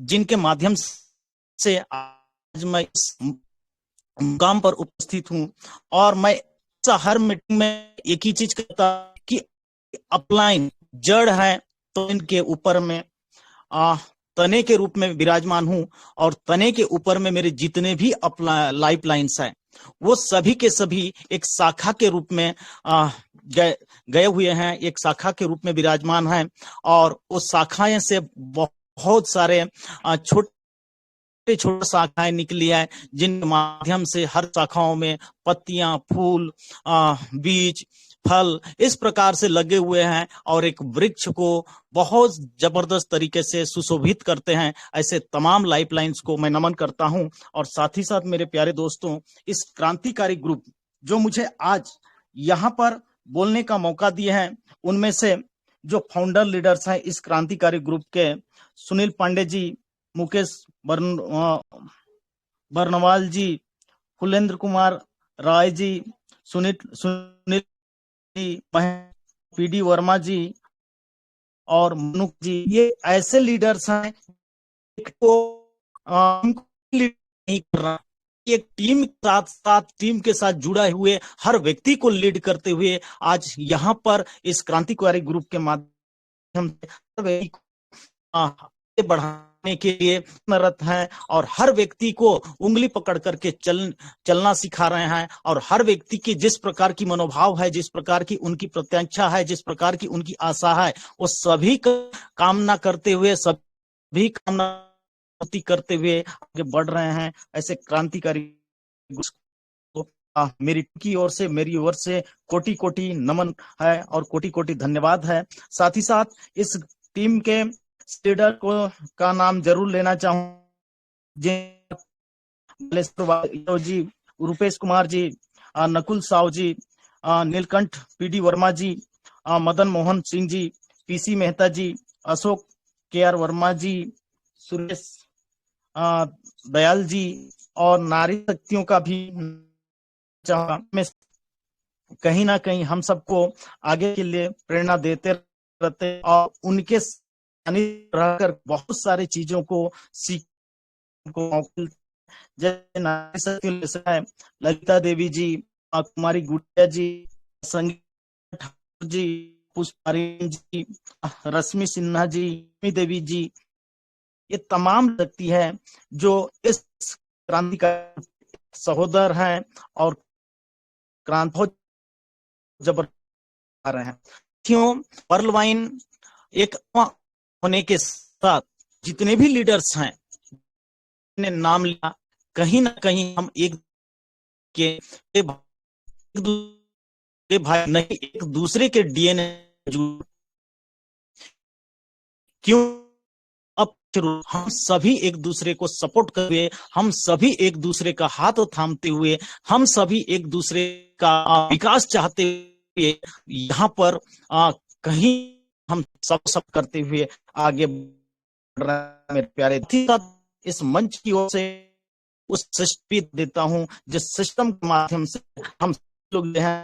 जिनके माध्यम से आज मैं इस मुकाम पर उपस्थित हूँ। और मैं हर मीटिंग में एक ही चीज कहता कि अपलाइन जड़ है, तो इनके ऊपर में तने के रूप में विराजमान हूं, और तने के ऊपर में मेरे जितने भी लाइफ लाइन्स हैं वो सभी के सभी एक शाखा के रूप में गए हुए हैं, एक शाखा के रूप में विराजमान हैं। और उस शाखाएं से बहुत सारे छोटे छोटे शाखाएं निकली है, जिन माध्यम से हर शाखाओं में पत्तियां, फूल, बीज, फल इस प्रकार से लगे हुए हैं और एक वृक्ष को बहुत जबरदस्त तरीके से सुशोभित करते हैं। ऐसे तमाम लाइफलाइंस को मैं नमन करता हूं। और साथ ही साथ मेरे प्यारे दोस्तों, इस क्रांतिकारी ग्रुप जो मुझे आज यहां पर बोलने का मौका दिए हैं, उनमें से जो फाउंडर लीडर्स हैं इस क्रांतिकारी ग्रुप के, सुनील पांडे जी, मुकेश बर्नवाल जी, फुलेंद्र कुमार राय जी, सुनील जी, पीडी वर्मा जी और मनु जी, ये ऐसे लीडर्स हैं को लीड नहीं कर रहा, एक टीम के साथ साथ टीम के साथ जुड़ा हुए हर व्यक्ति को लीड करते हुए आज यहाँ पर इस क्रांतिकारी ग्रुप के माध्यम से आगे बढ़ाने के लिए रत हैं, और हर व्यक्ति को उंगली पकड़ करके चलना सिखा रहे हैं। और हर व्यक्ति की जिस प्रकार की मनोभाव है, जिस प्रकार की उनकी प्रत्याशा है, जिस प्रकार की उनकी आशा है, वो सभी कामना करते हुए, सभी कामना करते हुए आगे बढ़ रहे हैं। ऐसे क्रांतिकारी मेरी की ओर से, मेरी ओर से कोटि कोटि नमन है और कोटि कोटि धन्यवाद है। साथ ही साथ इस टीम के लीडर को का नाम जरूर लेना चाहूँ जी, रूपेश कुमार जी, नकुल साव जी, नीलकंठ पीडी वर्मा जी, मदन मोहन सिंह जी, पीसी मेहता जी, अशोक के आर वर्मा जी, सुरेश दयाल जी, और नारी शक्तियों का भी में कहीं ना कहीं हम सबको आगे के लिए प्रेरणा देते रहते, और उनके रहकर बहुत सारी चीजों को सीख को जैसे नारी शक्ति है ललिता देवी जी, कुमारी गुड़िया जी, संगीता ठाकुर जी, पुष्पारी जी, रश्मि सिन्हा जी, देवी जी, ये तमाम शक्ति है जो इस क्रांति का सहोदर हैं और क्रांति बहुत जबरदस्त आ रहे हैं। क्यों पर्ल वाइन एक होने के साथ जितने भी लीडर्स हैं ने नाम लिया, कहीं ना कहीं हम एक भाई नहीं, एक दूसरे के डीएनए क्यों अब हम सभी एक दूसरे को सपोर्ट करते हुए, हम सभी एक दूसरे का हाथ थामते हुए, हम सभी एक दूसरे का विकास चाहते हुए यहाँ पर कहीं हम सब करते हुए आगे बढ़ रहे हैं। मेरे प्यारे, इस मंच की ओर से उस सिस्टम देता हूं जिस सिस्टम के माध्यम से हम लोग जो है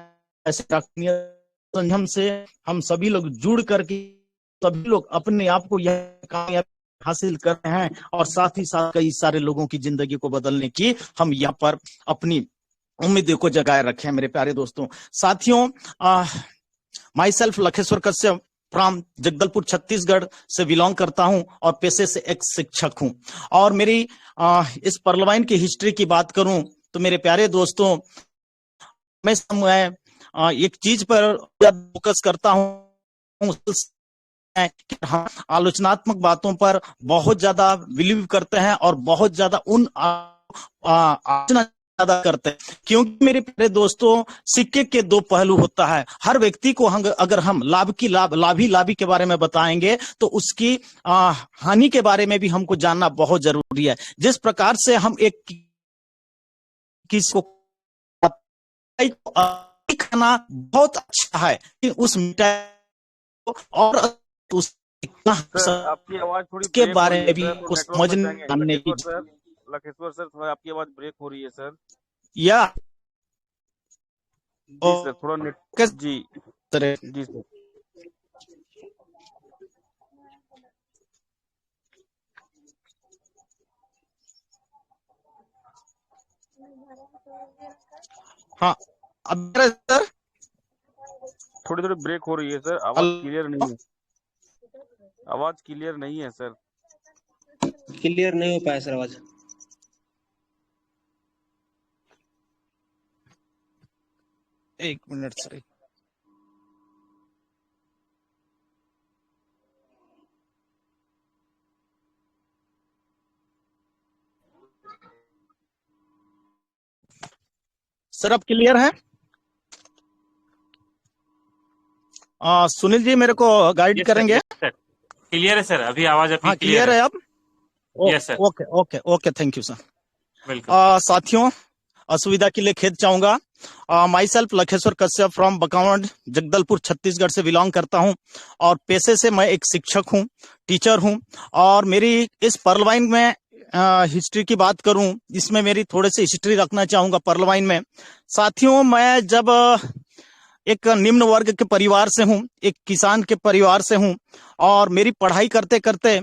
ऐसे संयम से हम सभी लोग जुड़ करके सभी लोग अपने आप को यह कामयाब हासिल कर रहे हैं, और साथ ही साथ कई सारे लोगों की जिंदगी को बदलने की हम यहाँ पर अपनी उम्मीदों को जगाए रखे हैं। मेरे प्यारे दोस्तों, साथियों, my self Lakheshwar Kashyap from Jagdalpur Chhattisgarh से बिलोंग करता हूं और पेशे से एक शिक्षक हूं। और मेरी इस पर्लवाइन की हिस्ट्री की बात करूं तो मेरे प्यारे दोस्तों, मैं एक चीज पर फोकस करता हूं कि हम आलोचनात्मक बातों पर बहुत ज्यादा बिलीव करते हैं और बहुत ज्यादा उन आलोचना ज्यादा करते हैं, क्योंकि मेरे प्यारे दोस्तों, सिक्के के दो पहलू होता है। हर व्यक्ति को अगर हम लाभी के बारे में बताएंगे तो उसकी हानि के बारे में भी हमको जानना बहुत जरूरी है। जिस प्रकार से हम एक किसी को खाना बहुत अच्छा है कि उस मिठाई और उस आपकी आवाज थोड़ी के ब्रेक हो बारे रही है में भी सर, कुछ नेटवर्क में जाएंगे समझने की लखेश्वर सर थोड़ा आपकी आवाज ब्रेक हो रही है सर। या जी सर, थोड़ा नेट जी जी सर। हाँ, अब सर थोड़ी थोड़ी ब्रेक हो रही है सर, आवाज क्लियर नहीं है, आवाज क्लियर नहीं है सर। क्लियर नहीं हो पाया सर आवाज। एक मिनट सर। सर अब क्लियर है? सुनील जी मेरे को गाइड करेंगे? क्लियर है सर, अभी आवाज अभी हाँ क्लियर है अब? Yes sir. Okay okay okay, thank you sir. Welcome. साथियों, असुविधा के लिए खेद चाहूंगा। My self Lakheshwar Kashyap from Bakawand, Jagdalpur, Chhattisgarh से बिलोंग करता हूं और पेशे से मैं एक शिक्षक हूं, टीचर हूं। और मेरी इस पर्लवाइन में हिस्ट्री की बात करूं, इसमें मेरी थोड़ी सी हिस्ट्री रखना चाहूंगा पर्लवाइन में। साथियों, मैं जब एक निम्न वर्ग के परिवार से हूं, एक किसान के परिवार से हूं, और मेरी पढ़ाई करते करते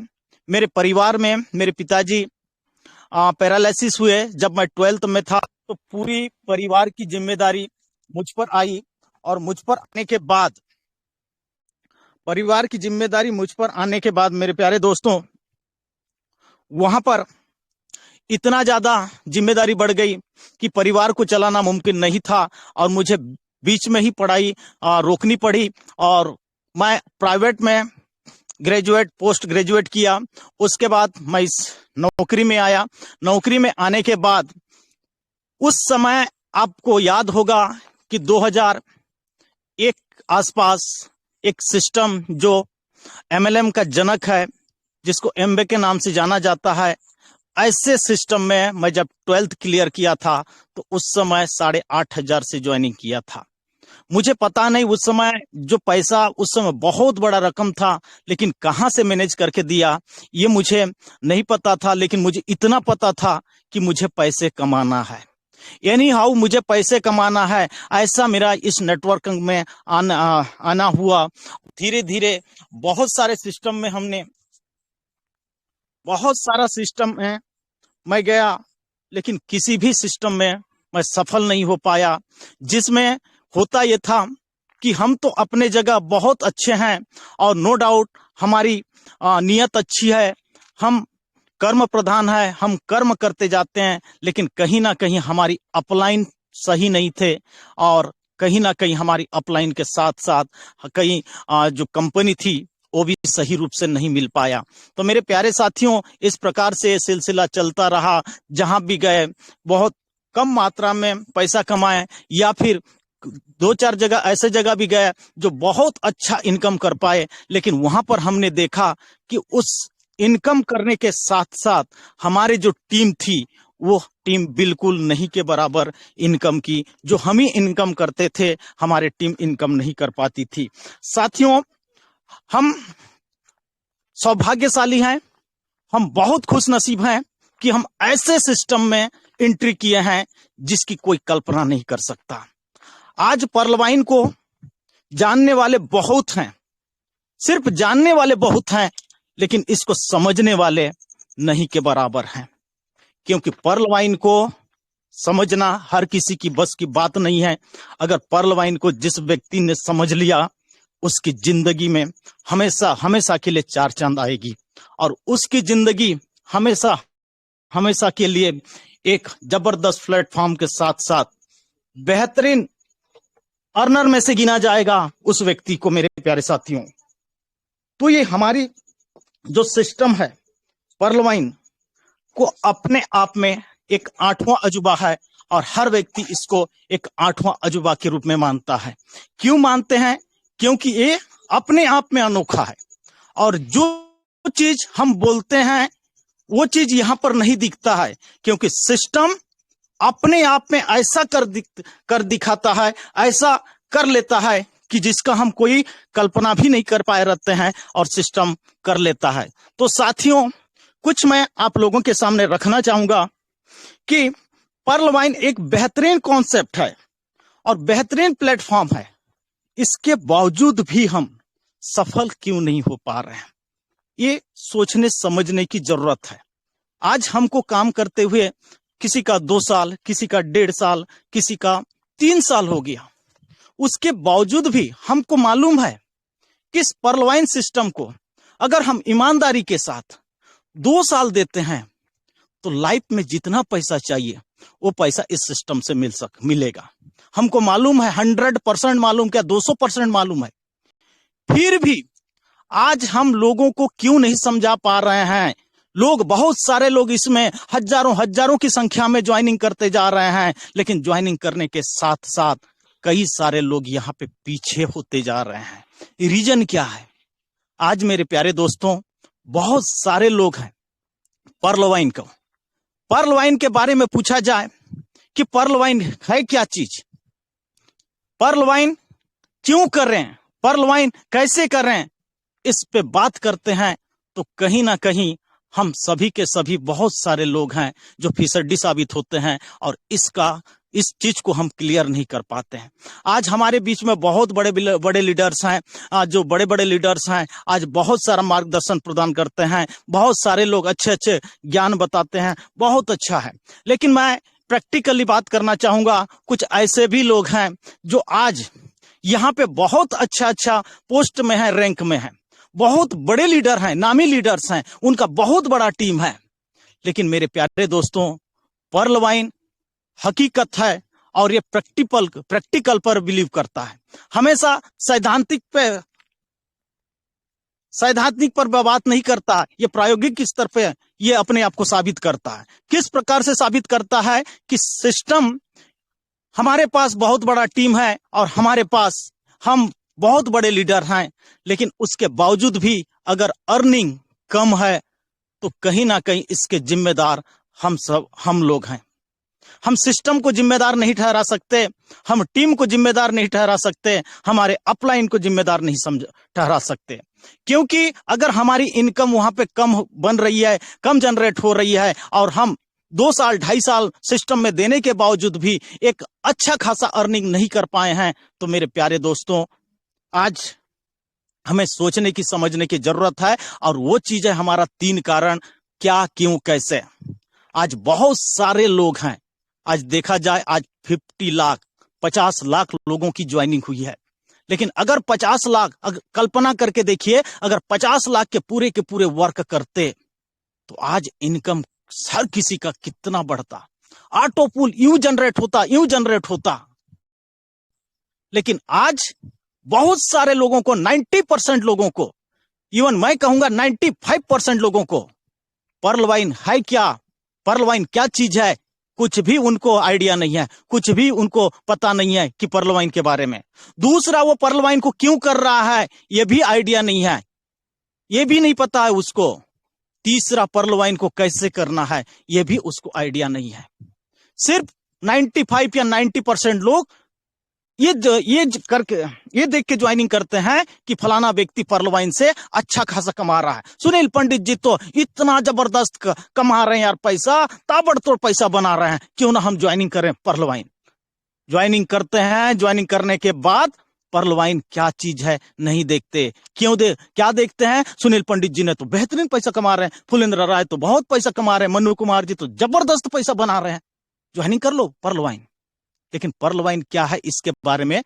मेरे परिवार में मेरे पिताजी पैरालिसिस हुए। जब मैं 12th में था तो पूरी परिवार की जिम्मेदारी मुझ पर आई, और मुझ पर आने के बाद परिवार की जिम्मेदारी मुझ पर आने के बाद मेरे प्यारे दोस्तों, वहां पर इतना ज्यादा जिम्मेदारी बढ़ गई कि परिवार को चलाना मुमकिन नहीं था, और मुझे बीच में ही पढ़ाई रोकनी पड़ी। और मैं प्राइवेट में ग्रेजुएट, पोस्ट ग्रेजुएट किया। उसके बाद मैं इस नौकरी में आया। नौकरी में आने के बाद उस समय आपको याद होगा कि 2001 आसपास एक सिस्टम जो एमएलएम का जनक है, जिसको एमबे के नाम से जाना जाता है, ऐसे सिस्टम में मैं जब 12th क्लियर किया था तो उस समय 8,500 से ज्वाइनिंग किया था। मुझे पता नहीं उस समय जो पैसा, उस समय बहुत बड़ा रकम था, लेकिन कहां से मैनेज करके दिया ये मुझे नहीं पता था। लेकिन मुझे इतना पता था कि मुझे पैसे कमाना है, एनी हाउ मुझे पैसे कमाना है। ऐसा मेरा इस नेटवर्किंग में आना हुआ। धीरे धीरे बहुत सारे सिस्टम में बहुत सारा सिस्टम में मैं गया, लेकिन किसी भी सिस्टम में मैं सफल नहीं हो पाया। जिसमें होता यह था कि हम तो अपने जगह बहुत अच्छे हैं, और नो डाउट हमारी नीयत अच्छी है, हम कर्म प्रधान है, हम कर्म करते जाते हैं, लेकिन कहीं ना कहीं हमारी अपलाइन सही नहीं थे, और कहीं ना कहीं हमारी अपलाइन के साथ साथ कहीं जो कंपनी थी वो भी सही रूप से नहीं मिल पाया। तो मेरे प्यारे साथियों, इस प्रकार से सिलसिला चलता रहा। जहां भी गए बहुत कम मात्रा में पैसा कमाए, या फिर 2-4 जगह ऐसे जगह भी गए जो बहुत अच्छा इनकम कर पाए, लेकिन वहां पर हमने देखा कि उस इनकम करने के साथ साथ हमारे जो टीम थी वो टीम बिल्कुल नहीं के बराबर इनकम की। जो हम ही इनकम करते थे, हमारे टीम इनकम नहीं कर पाती थी। साथियों, हम सौभाग्यशाली हैं, हम बहुत खुश नसीब हैं कि हम ऐसे सिस्टम में एंट्री किए हैं जिसकी कोई कल्पना नहीं कर सकता। आज पर्लवाइन को जानने वाले बहुत हैं, सिर्फ जानने वाले बहुत हैं, लेकिन इसको समझने वाले नहीं के बराबर हैं। क्योंकि पर्लवाइन को समझना हर किसी की बस की बात नहीं है। अगर पर्लवाइन को जिस व्यक्ति ने समझ लिया, उसकी जिंदगी में हमेशा हमेशा के लिए 4 चांद आएगी, और उसकी जिंदगी हमेशा हमेशा के लिए एक जबरदस्त प्लेटफॉर्म के साथ साथ बेहतरीन अर्नर में से गिना जाएगा उस व्यक्ति को। मेरे प्यारे साथियों, तो ये हमारी जो सिस्टम है पर्लवाइन को अपने आप में एक 8वां अजूबा है, और हर व्यक्ति इसको एक 8वां अजूबा के रूप में मानता है। क्यों मानते हैं? क्योंकि ये अपने आप में अनोखा है, और जो चीज हम बोलते हैं वो चीज यहां पर नहीं दिखता है, क्योंकि सिस्टम अपने आप में ऐसा कर दिखाता है, ऐसा कर लेता है कि जिसका हम कोई कल्पना भी नहीं कर पाए रहते हैं, और सिस्टम कर लेता है। तो साथियों, कुछ मैं आप लोगों के सामने रखना चाहूंगा कि पर्लवाइन एक बेहतरीन कॉन्सेप्ट है और बेहतरीन प्लेटफॉर्म है। इसके बावजूद भी हम सफल क्यों नहीं हो पा रहे हैं, ये सोचने समझने की जरूरत है। आज हमको काम करते हुए किसी का 2 साल, किसी का 1.5 साल, किसी का 3 साल हो गया। उसके बावजूद भी हमको मालूम है कि इस पर्लवाइन सिस्टम को अगर हम ईमानदारी के साथ 2 साल देते हैं तो लाइफ में जितना पैसा चाहिए वो पैसा इस सिस्टम से मिलेगा। हमको मालूम है, 100% मालूम, क्या 200% मालूम है। फिर भी आज हम लोगों को क्यों नहीं समझा पा रहे हैं? लोग, बहुत सारे लोग इसमें हजारों की संख्या में ज्वाइनिंग करते जा रहे हैं, लेकिन ज्वाइनिंग करने के साथ साथ कई सारे लोग यहाँ पे पीछे होते जा रहे हैं। रीजन क्या है? आज मेरे प्यारे दोस्तों, बहुत सारे लोग हैं पर्ल वाइन के बारे में पूछा जाए कि पर्ल वाइन है क्या चीज, पर्ल वाइन क्यों कर रहे हैं, पर्ल वाइन कैसे कर रहे हैं, इस पे बात करते हैं तो कहीं ना कहीं हम सभी के सभी बहुत सारे लोग हैं जो फिसड्डी साबित होते हैं और इस चीज को हम क्लियर नहीं कर पाते हैं। आज हमारे बीच में बहुत बड़े लीडर्स हैं, आज जो बड़े लीडर्स हैं आज बहुत सारा मार्गदर्शन प्रदान करते हैं, बहुत सारे लोग अच्छे ज्ञान बताते हैं, बहुत अच्छा है। लेकिन मैं प्रैक्टिकली बात करना चाहूंगा, कुछ ऐसे भी लोग हैं जो आज यहाँ पे बहुत अच्छा पोस्ट में है, रैंक में है, बहुत बड़े लीडर हैं, नामी लीडर्स हैं, उनका बहुत बड़ा टीम है। लेकिन मेरे प्यारे दोस्तों, पर्ल वाइन हकीकत है और ये प्रैक्टिकल पर बिलीव करता है। हमेशा सैद्धांतिक पर बात नहीं करता, ये प्रायोगिक स्तर पे ये अपने आप को साबित करता है। किस प्रकार से साबित करता है कि सिस्टम, हमारे पास बहुत बड़ा टीम है और हमारे पास हम बहुत बड़े लीडर हैं, लेकिन उसके बावजूद भी अगर अर्निंग कम है तो कहीं ना कहीं इसके जिम्मेदार हम लोग हैं। हम सिस्टम को जिम्मेदार नहीं ठहरा सकते, हम टीम को जिम्मेदार नहीं ठहरा सकते, हमारे अपलाइन को जिम्मेदार नहीं ठहरा सकते। क्योंकि अगर हमारी इनकम वहां पे कम बन रही है, कम जनरेट हो रही है और हम 2 साल 2.5 साल सिस्टम में देने के बावजूद भी एक अच्छा खासा अर्निंग नहीं कर पाए हैं, तो मेरे प्यारे दोस्तों, आज हमें सोचने की, समझने की जरूरत है। और वो चीज है हमारा 3 कारण, क्या, क्यों, कैसे। आज बहुत सारे लोग हैं, आज देखा जाए आज 50 लाख लोगों की ज्वाइनिंग हुई है। लेकिन अगर 50 लाख, कल्पना करके देखिए, अगर 50 लाख के पूरे वर्क करते तो आज इनकम हर किसी का कितना बढ़ता, ऑटो पूल यूं जनरेट होता। लेकिन आज बहुत सारे लोगों को, 90% लोगों को, इवन मैं कहूंगा 95% लोगों को पर्ल वाइन है क्या, पर्ल वाइन क्या चीज है, कुछ भी उनको आइडिया नहीं है, कुछ भी उनको पता नहीं है कि पर्ल वाइन के बारे में। दूसरा, वो पर्ल वाइन को क्यों कर रहा है ये भी आइडिया नहीं है, ये भी नहीं पता है उसको। तीसरा, पर्ल वाइन को कैसे करना है ये भी उसको आइडिया नहीं है। सिर्फ 95 या 90% लोग ये देख के ज्वाइनिंग करते हैं कि फलाना व्यक्ति पर्ल वाइन से अच्छा खासा कमा रहा है। सुनील पंडित जी तो इतना जबरदस्त कमा रहे हैं यार, पैसा, ताबड़तोड़ पैसा बना रहे हैं, क्यों ना हम ज्वाइनिंग करें पर्ल वाइन। ज्वाइनिंग करते हैं, ज्वाइनिंग करने के बाद पर्ल वाइन क्या चीज है नहीं देखते। क्या देखते हैं? सुनील पंडित जी ने तो बेहतरीन पैसा कमा रहे हैं, फुलेंद्र राय तो बहुत पैसा कमा रहे हैं, मनु कुमार जी तो जबरदस्त पैसा बना रहे हैं, ज्वाइनिंग कर लो पर्ल वाइन। लेकिन पर्ल वाइन क्या है इसके बारे में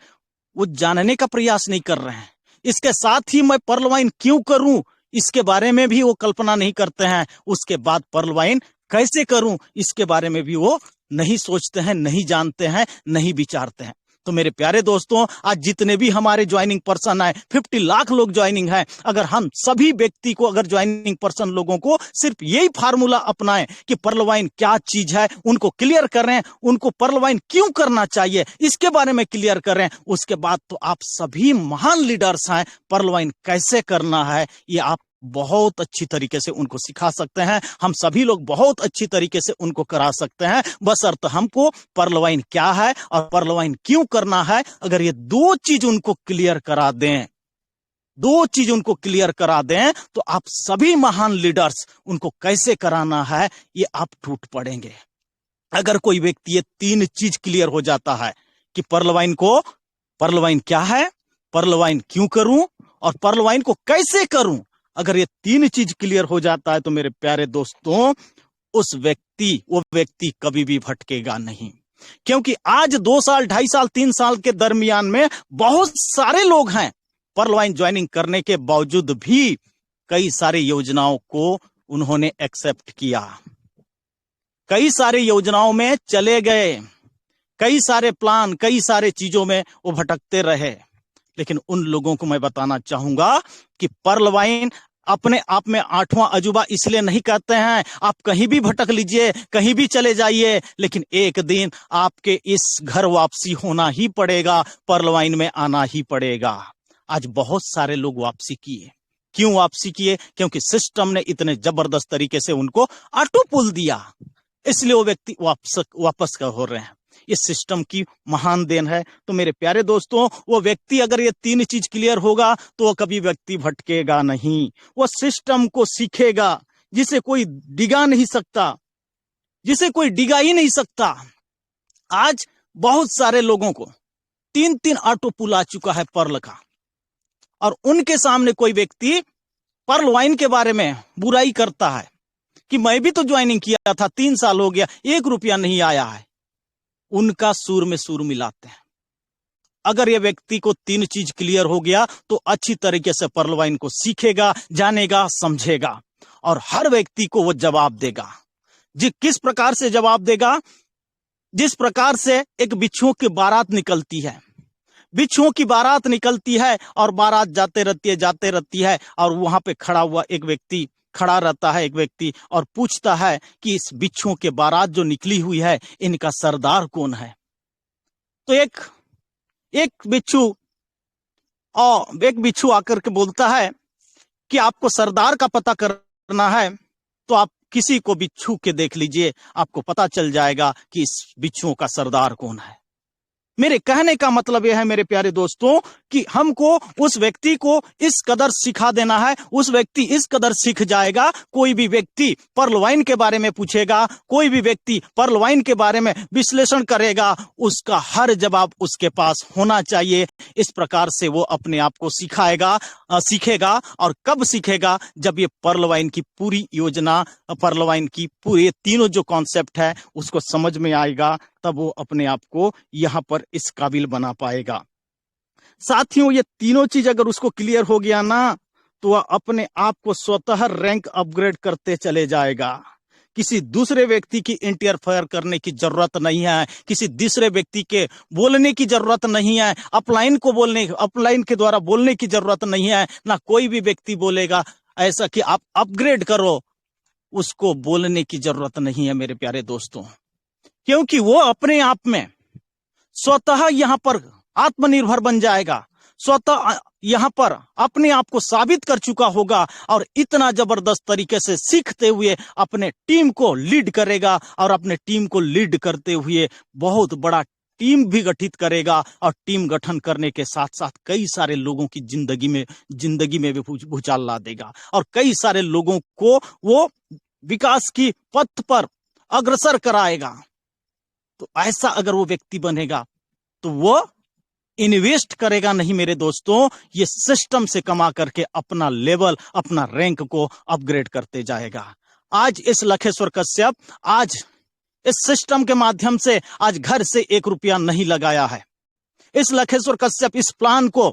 वो जानने का प्रयास नहीं कर रहे हैं। इसके साथ ही मैं पर्ल वाइन क्यों करूं इसके बारे में भी वो कल्पना नहीं करते हैं। उसके बाद पर्ल वाइन कैसे करूं इसके बारे में भी वो नहीं सोचते हैं, नहीं जानते हैं, नहीं विचारते हैं। तो मेरे प्यारे दोस्तों, आज जितने भी हमारे ज्वाइनिंग पर्सन है, 50 लाख लोग ज्वाइनिंग है, अगर हम सभी व्यक्ति को, अगर ज्वाइनिंग पर्सन लोगों को सिर्फ यही फार्मूला अपनाएं कि पर्ल वाइन क्या चीज है, उनको क्लियर कर रहे हैं, उनको पर्ल वाइन क्यों करना चाहिए इसके बारे में क्लियर कर रहे हैं, उसके बाद तो आप सभी महान लीडर्स हैं, पर्ल वाइन कैसे करना है ये आप बहुत अच्छी तरीके से उनको सिखा सकते हैं। हम सभी लोग बहुत अच्छी तरीके से उनको करा सकते हैं, बशर्त हमको पर्ल वाइन क्या है और पर्ल वाइन क्यों करना है, अगर ये 2 चीज उनको क्लियर करा दें, 2 चीज उनको क्लियर करा दें, तो आप सभी महान लीडर्स उनको कैसे कराना है ये आप टूट पड़ेंगे। अगर कोई व्यक्ति ये 3 चीज क्लियर हो जाता है कि पर्ल वाइन क्या है, पर्ल वाइन क्यों करूं और पर्ल वाइन को कैसे करूं, अगर ये 3 चीज क्लियर हो जाता है तो मेरे प्यारे दोस्तों, वो व्यक्ति कभी भी भटकेगा नहीं। क्योंकि आज 2 साल, 2.5 साल, 3 साल के दरमियान में बहुत सारे लोग हैं, पर्लवाइन ज्वाइनिंग करने के बावजूद भी कई सारी योजनाओं को उन्होंने एक्सेप्ट किया, कई सारी योजनाओं में चले गए, कई सारे प्लान, कई सारे चीजों में वो भटकते रहे। लेकिन उन लोगों को मैं बताना चाहूंगा कि पर्लवाइन अपने आप में 8वां अजूबा इसलिए नहीं कहते हैं। आप कहीं भी भटक लीजिए, कहीं भी चले जाइए, लेकिन एक दिन आपके इस घर वापसी होना ही पड़ेगा, पर्लवाइन में आना ही पड़ेगा। आज बहुत सारे लोग वापसी किए। क्यों वापसी किए? क्योंकि सिस्टम ने इतने जबरदस्त तरीके से उनको ऑटो पुल दिया, इसलिए वो व्यक्ति वापस हो रहे हैं। इस सिस्टम की महान देन है। तो मेरे प्यारे दोस्तों, वो व्यक्ति अगर ये 3 चीज क्लियर होगा तो वो कभी व्यक्ति भटकेगा नहीं। वो सिस्टम को सीखेगा जिसे कोई डिगा नहीं सकता, जिसे कोई डिगा ही नहीं सकता। आज बहुत सारे लोगों को 3-3 ऑटो पुल आ चुका है पर्ल का, और उनके सामने कोई व्यक्ति पर्ल वाइन के बारे में बुराई करता है कि मैं भी तो ज्वाइनिंग किया था, 3 साल हो गया, 1 रुपया नहीं आया है। उनका सूर में सूर मिलाते हैं। अगर ये व्यक्ति को 3 चीज क्लियर हो गया तो अच्छी तरीके से पर्ल वाइन को सीखेगा, जानेगा, समझेगा, और हर व्यक्ति को वो जवाब देगा। किस प्रकार से जवाब देगा? जिस प्रकार से एक बिच्छुओं की बारात निकलती है, बिच्छुओं की बारात निकलती है और बारात जाते रहती है, और वहां पे खड़ा रहता है एक व्यक्ति और पूछता है कि इस बिच्छुओं के बारात जो निकली हुई है, इनका सरदार कौन है? तो एक बिच्छू आकर के बोलता है कि आपको सरदार का पता करना है तो आप किसी को भी छू के देख लीजिए, आपको पता चल जाएगा कि इस बिच्छुओं का सरदार कौन है। मेरे कहने का मतलब यह है मेरे प्यारे दोस्तों कि हमको उस व्यक्ति को इस कदर सिखा देना है, उस व्यक्ति इस कदर सीख जाएगा। कोई भी व्यक्ति पर्ल वाइन के बारे में पूछेगा, कोई भी व्यक्ति पर्ल वाइन के बारे में विश्लेषण करेगा, उसका हर जवाब उसके पास होना चाहिए। इस प्रकार से वो अपने आप को सीखेगा। और कब सीखेगा? जब ये पर्ल वाइन की पूरी योजना, पर्ल वाइन की पूरे 3 जो कॉन्सेप्ट है उसको समझ में आएगा, तब वो अपने आप को यहां पर इस काबिल बना पाएगा। साथियों, ये 3 चीज अगर उसको क्लियर हो गया ना, तो वह अपने आप को स्वतः रैंक अपग्रेड करते चले जाएगा। किसी दूसरे व्यक्ति की इंटरफेयर करने की जरूरत नहीं है, किसी दूसरे व्यक्ति के बोलने की जरूरत नहीं है, अपलाइन के द्वारा बोलने की जरूरत नहीं है। ना कोई भी व्यक्ति बोलेगा ऐसा कि आप अपग्रेड करो, उसको बोलने की जरूरत नहीं है मेरे प्यारे दोस्तों, क्योंकि वो अपने आप में स्वतः यहां पर आत्मनिर्भर बन जाएगा, स्वतः यहां पर अपने आप को साबित कर चुका होगा, और इतना जबरदस्त तरीके से सीखते हुए अपने टीम को लीड करेगा, और अपने टीम को लीड करते हुए बहुत बड़ा टीम भी गठित करेगा, और टीम गठन करने के साथ साथ कई सारे लोगों की जिंदगी में भी भूचाल ला देगा, और कई सारे लोगों को वो विकास की पथ पर अग्रसर कराएगा। तो ऐसा अगर वो व्यक्ति बनेगा तो वो इन्वेस्ट करेगा नहीं मेरे दोस्तों, ये सिस्टम से कमा करके अपना लेवल, अपना रैंक को अपग्रेड करते जाएगा। आज इस लखेश्वर कश्यप आज इस सिस्टम के माध्यम से आज घर से 1 रुपया नहीं लगाया है। इस लखेश्वर कश्यप इस प्लान को,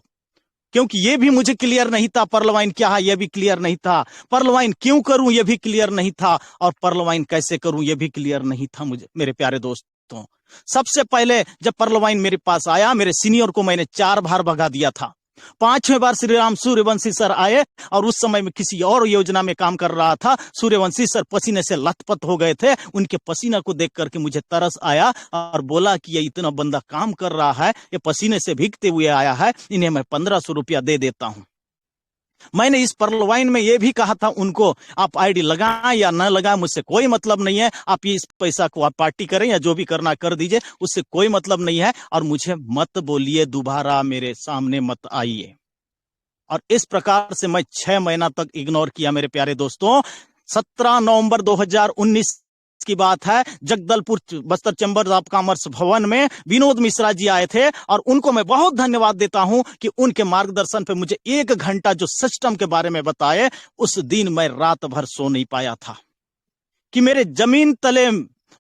क्योंकि ये भी मुझे क्लियर नहीं था, पर्ल वाइन क्या है ये भी क्लियर नहीं था, पर्ल वाइन क्यों करूं ये भी क्लियर नहीं था, और पर्ल वाइन कैसे करूं ये भी क्लियर नहीं था मुझे मेरे प्यारे दोस्तों। सबसे पहले जब पर्ल वाइन मेरे पास आया, मेरे सीनियर को मैंने 4 बार भगा दिया था। 5वें बार श्री राम सूर्यवंशी सर आए, और उस समय में किसी और योजना में काम कर रहा था। सूर्यवंशी सर पसीने से लथपथ हो गए थे। उनके पसीना को देख करके मुझे तरस आया और बोला कि ये इतना बंदा काम कर रहा है, ये पसीने से भीगते हुए आया है, इन्हें मैं 1500 रुपया दे देता हूं। मैंने इस पर्ल वाइन में यह भी कहा था उनको, आप आईडी लगाएं या न लगाएं मुझसे कोई मतलब नहीं है, आप इस पैसा को आप पार्टी करें या जो भी करना कर दीजिए, उससे कोई मतलब नहीं है, और मुझे मत बोलिए, दोबारा मेरे सामने मत आइए। और इस प्रकार से मैं 6 महीना तक इग्नोर किया मेरे प्यारे दोस्तों। 17 नवंबर 2019 की बात है, Jagdalpur Bastar chamber of commerce भवन में विनोद मिश्रा जी आए थे, और उनको मैं बहुत धन्यवाद देता हूं कि उनके मार्गदर्शन पे मुझे 1 घंटा जो सिस्टम के बारे में बताए, उस दिन मैं रात भर सो नहीं पाया था, कि मेरे जमीन तले,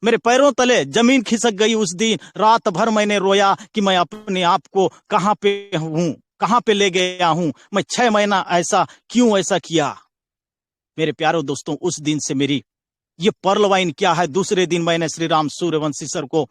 मेरे पैरों तले जमीन खिसक गई उस दिन। रात भर मैंने रोया कि मैं अपने आप को कहां पे हूं, कहां पे ले गया हूं, मैं 6 महीना ऐसा क्यों ऐसा किया। मेरे प्यारे दोस्तों, उस दिन से मेरी ये पर्ल वाइन क्या है। दूसरे दिन मैंने श्री राम सूर्यवंशी सर को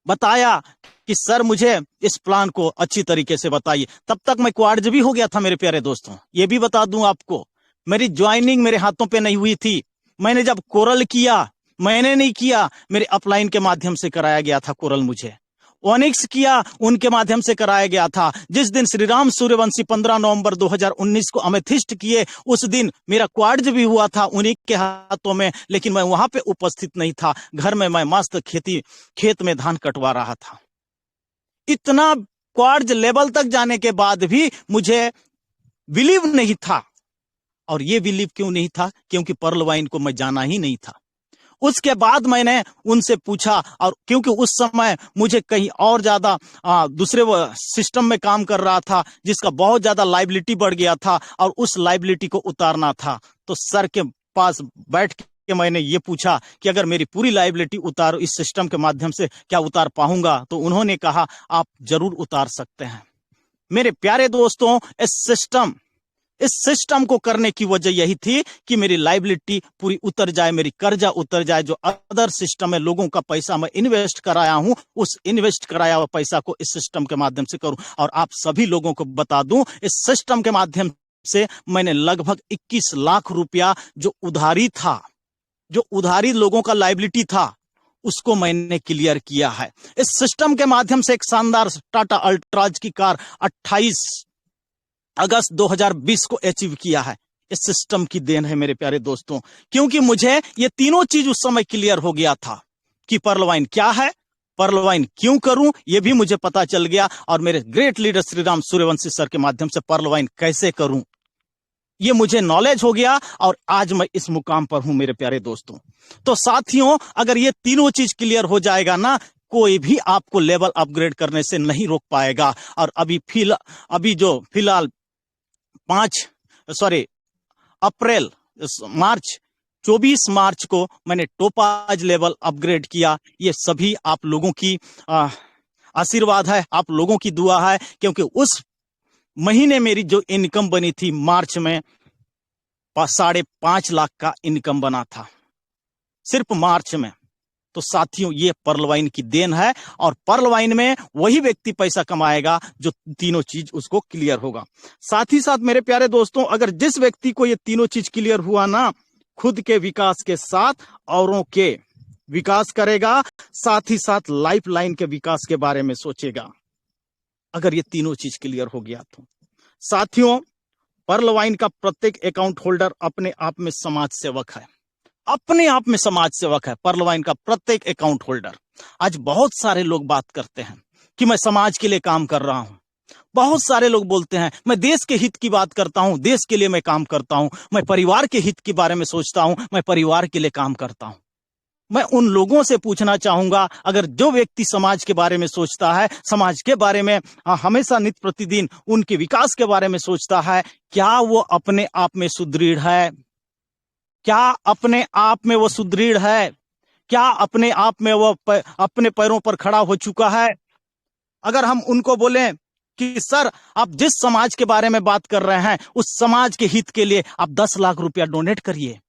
बताया कि सर मुझे इस प्लान को अच्छी तरीके से बताइए। तब तक मैं क्वार्ज भी हो गया था मेरे प्यारे दोस्तों। ये भी बता दूं आपको, मेरी ज्वाइनिंग मेरे हाथों पे नहीं हुई थी। मैंने जब कोरल किया, मैंने नहीं किया, मेरे अपलाइन के माध्यम से कराया गया था कोरल। मुझे ओनिक्स किया, उनके माध्यम से कराया गया था। जिस दिन श्री राम सूर्यवंशी 15 नवंबर 2019 को अमेथिस्ट किए, उस दिन मेरा क्वार्ज भी हुआ था उन्हीं के हाथों में, लेकिन मैं वहां पे उपस्थित नहीं था। घर में मैं मस्त खेत में धान कटवा रहा था। इतना क्वार्ज लेवल तक जाने के बाद भी मुझे बिलीव नहीं था। और ये बिलीव क्यों नहीं था? क्योंकि पर्ल वाइन को मैं जाना ही नहीं था। उसके बाद मैंने उनसे पूछा, और क्योंकि उस समय मुझे कहीं और ज्यादा दूसरे सिस्टम में काम कर रहा था, जिसका बहुत ज्यादा लाइबिलिटी बढ़ गया था, और उस लाइबिलिटी को उतारना था। तो सर के पास बैठ के मैंने ये पूछा कि अगर मेरी पूरी लाइबिलिटी उतारो इस सिस्टम के माध्यम से, क्या उतार पाऊंगा? तो उन्होंने कहा आप जरूर उतार सकते हैं। मेरे प्यारे दोस्तों, इस सिस्टम को करने की वजह यही थी कि मेरी लाइबिलिटी पूरी उतर जाए, मेरी कर्जा उतर जाए। जो अदर सिस्टम में लोगों का पैसा मैं इन्वेस्ट कराया हूं, उस इन्वेस्ट कराया हुआ पैसा को इस सिस्टम के माध्यम से करूं। और आप सभी लोगों को बता दूं, इस सिस्टम के माध्यम से मैंने लगभग 21 लाख रुपया जो उधारी लोगों का लाइबिलिटी था, उसको मैंने क्लियर किया है। इस सिस्टम के माध्यम से एक शानदार टाटा अल्ट्राज की कार 28 अगस्त 2020 को अचीव किया है। इस सिस्टम की देन है मेरे प्यारे दोस्तों, क्योंकि मुझे ये तीनों चीज उस समय क्लियर हो गया था कि पर्ल वाइन क्या है, पर्ल वाइन क्यों करूं, ये भी मुझे पता चल गया। और मेरे great leader Shri Ram Suryavanshi sir के माध्यम से पर्ल वाइन कैसे करूं, ये मुझे नॉलेज हो गया, और आज मैं इस मुकाम पर हूं मेरे प्यारे दोस्तों। तो साथियों, अगर ये तीनों चीज क्लियर हो जाएगा ना, कोई भी आपको लेवल अपग्रेड करने से नहीं रोक पाएगा। और अभी फिलहाल मार्च 24 मार्च को मैंने टोपाज लेवल अपग्रेड किया। ये सभी आप लोगों की आशीर्वाद है, आप लोगों की दुआ है, क्योंकि उस महीने मेरी जो इनकम बनी थी मार्च में 5.5 लाख का इनकम बना था सिर्फ मार्च में। तो साथियों, ये पर्ल वाइन की देन है, और पर्ल वाइन में वही व्यक्ति पैसा कमाएगा जो तीनों चीज उसको क्लियर होगा। साथ ही साथ मेरे प्यारे दोस्तों, अगर जिस व्यक्ति को ये तीनों चीज क्लियर हुआ ना, खुद के विकास के साथ औरों के विकास करेगा, साथ ही साथ लाइफ लाइन के विकास के बारे में सोचेगा। अगर ये तीनों चीज क्लियर हो गया तो साथियों, पर्ल वाइन का प्रत्येक अकाउंट होल्डर अपने आप में समाज सेवक है, अपने आप में समाज सेवक है। पर्ल वाइन का प्रत्येक अकाउंट होल्डर। आज बहुत सारे लोग बात करते हैं कि मैं समाज के लिए काम कर रहा हूं। बहुत सारे लोग बोलते हैं मैं देश के हित की बात करता हूं, देश के लिए मैं काम करता हूं, मैं परिवार के हित के बारे में सोचता हूं, मैं परिवार के लिए काम करता हूं। मैं उन लोगों से पूछना चाहूंगा, अगर जो व्यक्ति समाज के बारे में सोचता है, समाज के बारे में हमेशा नित्य प्रतिदिन उनके विकास के बारे में सोचता है, क्या वो अपने आप में सुदृढ़ है? क्या अपने आप में वो सुदृढ़ है? क्या अपने आप में वो अपने पैरों पर खड़ा हो चुका है? अगर हम उनको बोलें कि सर आप जिस समाज के बारे में बात कर रहे हैं, उस समाज के हित के लिए आप 10 लाख रुपया डोनेट करिए,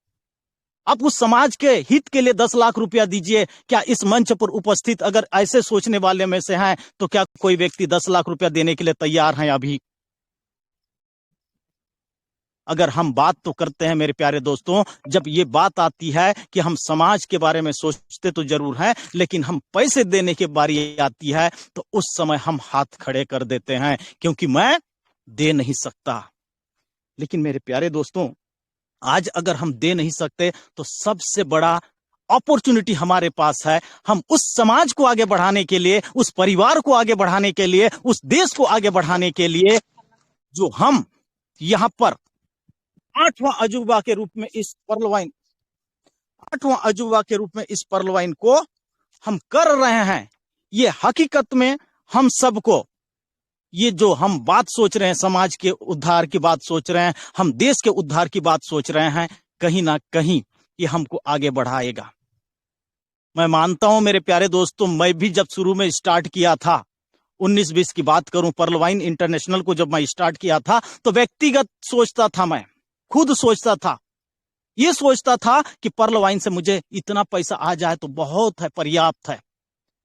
आप उस समाज के हित के लिए 10 लाख रुपया दीजिए। क्या इस मंच पर उपस्थित अगर ऐसे सोचने वाले में से हैं, तो क्या कोई व्यक्ति 10 लाख रुपया देने के लिए तैयार हैं? अभी अगर हम बात तो करते हैं मेरे प्यारे दोस्तों, जब ये बात आती है कि हम समाज के बारे में सोचते तो जरूर हैं, लेकिन हम पैसे देने की बारी आती है तो उस समय हम हाथ खड़े कर देते हैं, क्योंकि मैं दे नहीं सकता। लेकिन मेरे प्यारे दोस्तों, आज अगर हम दे नहीं सकते तो सबसे बड़ा अपॉर्चुनिटी हमारे पास है। हम उस समाज को आगे बढ़ाने के लिए, उस परिवार को आगे बढ़ाने के लिए, उस देश को आगे बढ़ाने के लिए, जो हम यहां पर 8वां अजूबा के रूप में इस पर्ल वाइन 8वां अजूबा के रूप में इस पर्ल वाइन को हम कर रहे हैं। ये हकीकत में हम सबको, ये जो हम बात सोच रहे हैं, समाज के उद्धार की बात सोच रहे हैं, हम देश के उद्धार की बात सोच रहे हैं, कहीं ना कहीं ये हमको आगे बढ़ाएगा। मैं मानता हूं मेरे प्यारे दोस्तों, मैं भी जब शुरू में स्टार्ट किया था, 19-20 की बात करूं, पर्ल वाइन इंटरनेशनल को जब मैं स्टार्ट किया था, तो व्यक्तिगत सोचता था, मैं खुद सोचता था, ये सोचता था कि पर्ल वाइन से मुझे इतना पैसा आ जाए तो बहुत है, पर्याप्त है।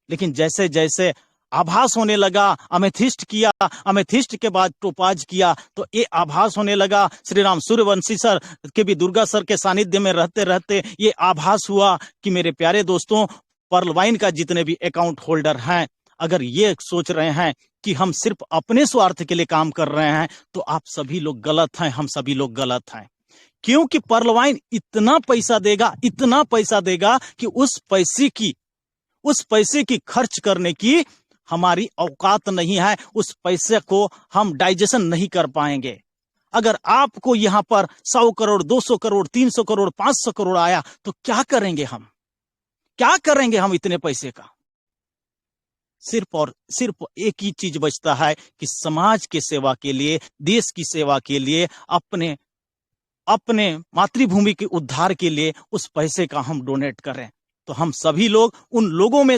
लेकिन जैसे जैसे आभास होने लगा, अमेथिस्ट किया, अमेथिस्ट के बाद टोपाज किया, तो ये आभास होने लगा, श्री राम सूर्यवंशी सर के भी, दुर्गा सर के सानिध्य में रहते रहते ये आभास हुआ कि मेरे प्यारे दोस्तों, पर्ल वाइन का जितने भी अकाउंट होल्डर हैं, अगर ये सोच रहे हैं कि हम सिर्फ अपने स्वार्थ के लिए काम कर रहे हैं, तो आप सभी लोग गलत हैं, हम सभी लोग गलत हैं। क्योंकि पर्ल वाइन इतना पैसा देगा, इतना पैसा देगा कि उस पैसे की खर्च करने की हमारी औकात नहीं है, उस पैसे को हम डाइजेशन नहीं कर पाएंगे। अगर आपको यहां पर 100 करोड़, 200 करोड़, 300 करोड़, 500 करोड़ आया तो क्या करेंगे हम? क्या करेंगे हम इतने पैसे का? सिर्फ और सिर्फ एक ही चीज बचता है कि समाज की सेवा के लिए, देश की सेवा के लिए, अपने मातृभूमि के उद्धार के लिए उस पैसे का हम डोनेट करें। तो हम सभी लोग उन लोगों में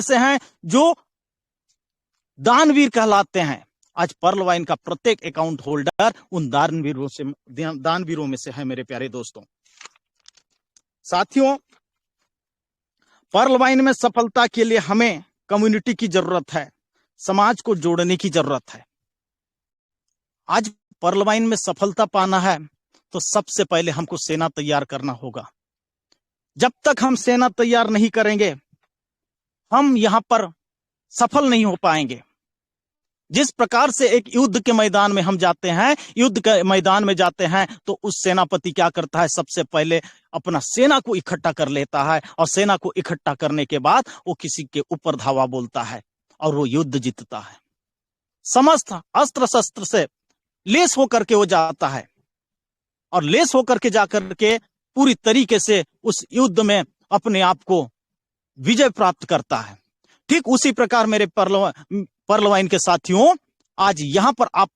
से हैं जो दानवीर कहलाते हैं। आज पर्ल वाइन का प्रत्येक अकाउंट होल्डर उन दानवीरों में से है मेरे प्यारे दोस्तों। साथियों, पर्ल वाइन में सफलता के लिए हमें कम्युनिटी की जरूरत है, समाज को जोड़ने की जरूरत है। आज पर्ल वाइन में सफलता पाना है तो सबसे पहले हमको सेना तैयार करना होगा। जब तक हम सेना तैयार नहीं करेंगे, हम यहां पर सफल नहीं हो पाएंगे। जिस प्रकार से एक युद्ध के मैदान में हम जाते हैं, युद्ध के मैदान में जाते हैं, तो उस सेनापति क्या करता है? सबसे पहले अपना सेना को इकट्ठा कर लेता है, और सेना को इकट्ठा करने के बाद वो किसी के ऊपर धावा बोलता है और वो युद्ध जीतता है। समस्त अस्त्र शस्त्र से लेस होकर के वो जाता है, और लेस होकर के जाकर के पूरी तरीके से उस युद्ध में अपने आप को विजय प्राप्त करता है। ठीक उसी प्रकार मेरे पर्ल वाइन के साथियों, आज यहां पर आप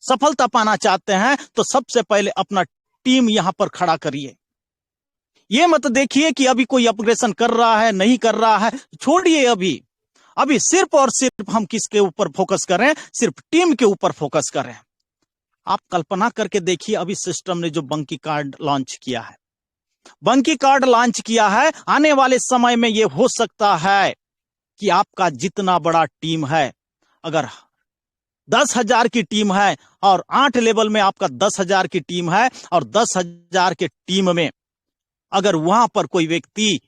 सफलता पाना चाहते हैं तो सबसे पहले अपना टीम यहां पर खड़ा करिए। ये मत देखिए कि अभी कोई ऑपरेशन कर रहा है, नहीं कर रहा है, छोड़िए। अभी सिर्फ और सिर्फ हम किसके ऊपर फोकस करें? सिर्फ टीम के ऊपर फोकस करें। आप कल्पना करके देखिए, अभी सिस्टम ने जो बंकी कार्ड लॉन्च किया है, आने वाले समय में यह हो सकता है कि आपका जितना बड़ा टीम है, अगर 10,000 की टीम है और 8 लेवल में आपका 10,000 की टीम है, और 10,000 के टीम में अगर वहां पर कोई व्यक्ति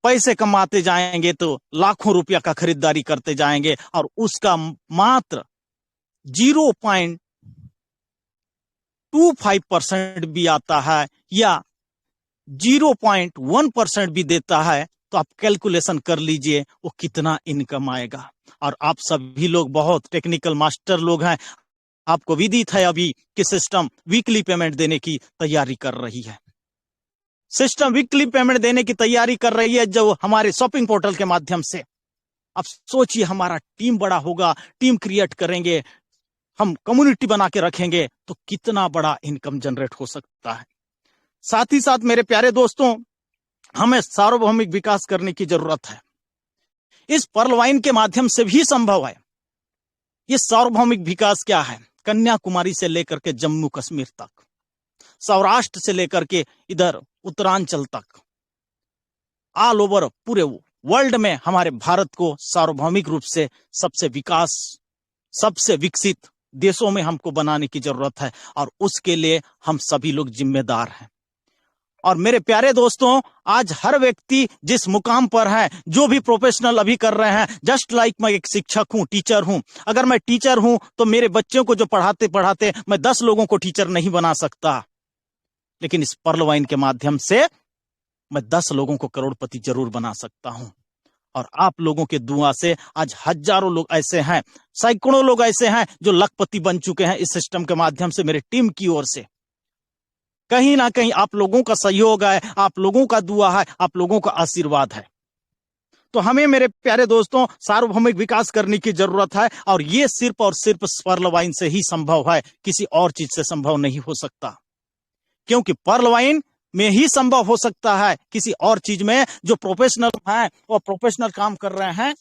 पैसे कमाते जाएंगे तो लाखों रुपया का खरीदारी करते जाएंगे, और उसका मात्र 0.25% भी आता है या 0.1% भी देता है, तो आप कैलकुलेशन कर लीजिए वो कितना इनकम आएगा। और आप सभी लोग बहुत टेक्निकल मास्टर लोग हैं, आपको विदित है अभी कि सिस्टम वीकली पेमेंट देने की तैयारी कर रही है। सिस्टम वीकली पेमेंट देने की तैयारी कर रही है जो हमारे शॉपिंग पोर्टल के माध्यम से। अब सोचिए, हमारा टीम बड़ा होगा, टीम क्रिएट करेंगे, हम कम्युनिटी बना के रखेंगे, तो कितना बड़ा इनकम जनरेट हो सकता है। साथ ही साथ मेरे प्यारे दोस्तों, हमें सार्वभौमिक विकास करने की जरूरत है। इस पर्ल वाइन के माध्यम से भी संभव है। ये सार्वभौमिक विकास क्या है? कन्याकुमारी से लेकर के जम्मू कश्मीर तक, सौराष्ट्र से लेकर के इधर उत्तरांचल तक, ऑल ओवर पूरे वर्ल्ड में हमारे भारत को सार्वभौमिक रूप से सबसे विकसित देशों में हमको बनाने की जरूरत है, और उसके लिए हम सभी लोग जिम्मेदार हैं। और मेरे प्यारे दोस्तों, आज हर व्यक्ति जिस मुकाम पर है, जो भी प्रोफेशनल अभी कर रहे हैं, जस्ट लाइक मैं एक शिक्षक हूं, टीचर हूं। अगर मैं टीचर हूं तो मेरे बच्चों को जो पढ़ाते पढ़ाते मैं 10 लोगों को टीचर नहीं बना सकता, लेकिन इस पर्ल वाइन के माध्यम से मैं 10 लोगों को करोड़पति जरूर बना सकता हूं। और आप लोगों के दुआ से आज हजारों लोग ऐसे हैं, सैकड़ों लोग ऐसे हैं जो लखपति बन चुके हैं इस सिस्टम के माध्यम से, मेरे टीम की ओर से। कहीं ना कहीं आप लोगों का सहयोग है, आप लोगों का दुआ है, आप लोगों का आशीर्वाद है। तो हमें मेरे प्यारे दोस्तों सार्वभौमिक विकास करने की जरूरत है, और ये सिर्फ और सिर्फ पर्ल वाइन से ही संभव है, किसी और चीज से संभव नहीं हो सकता। क्योंकि पर्ल वाइन में ही संभव हो सकता है, किसी और चीज में जो प्रोफेशनल हैं और प्रोफेशनल काम कर रहे हैं,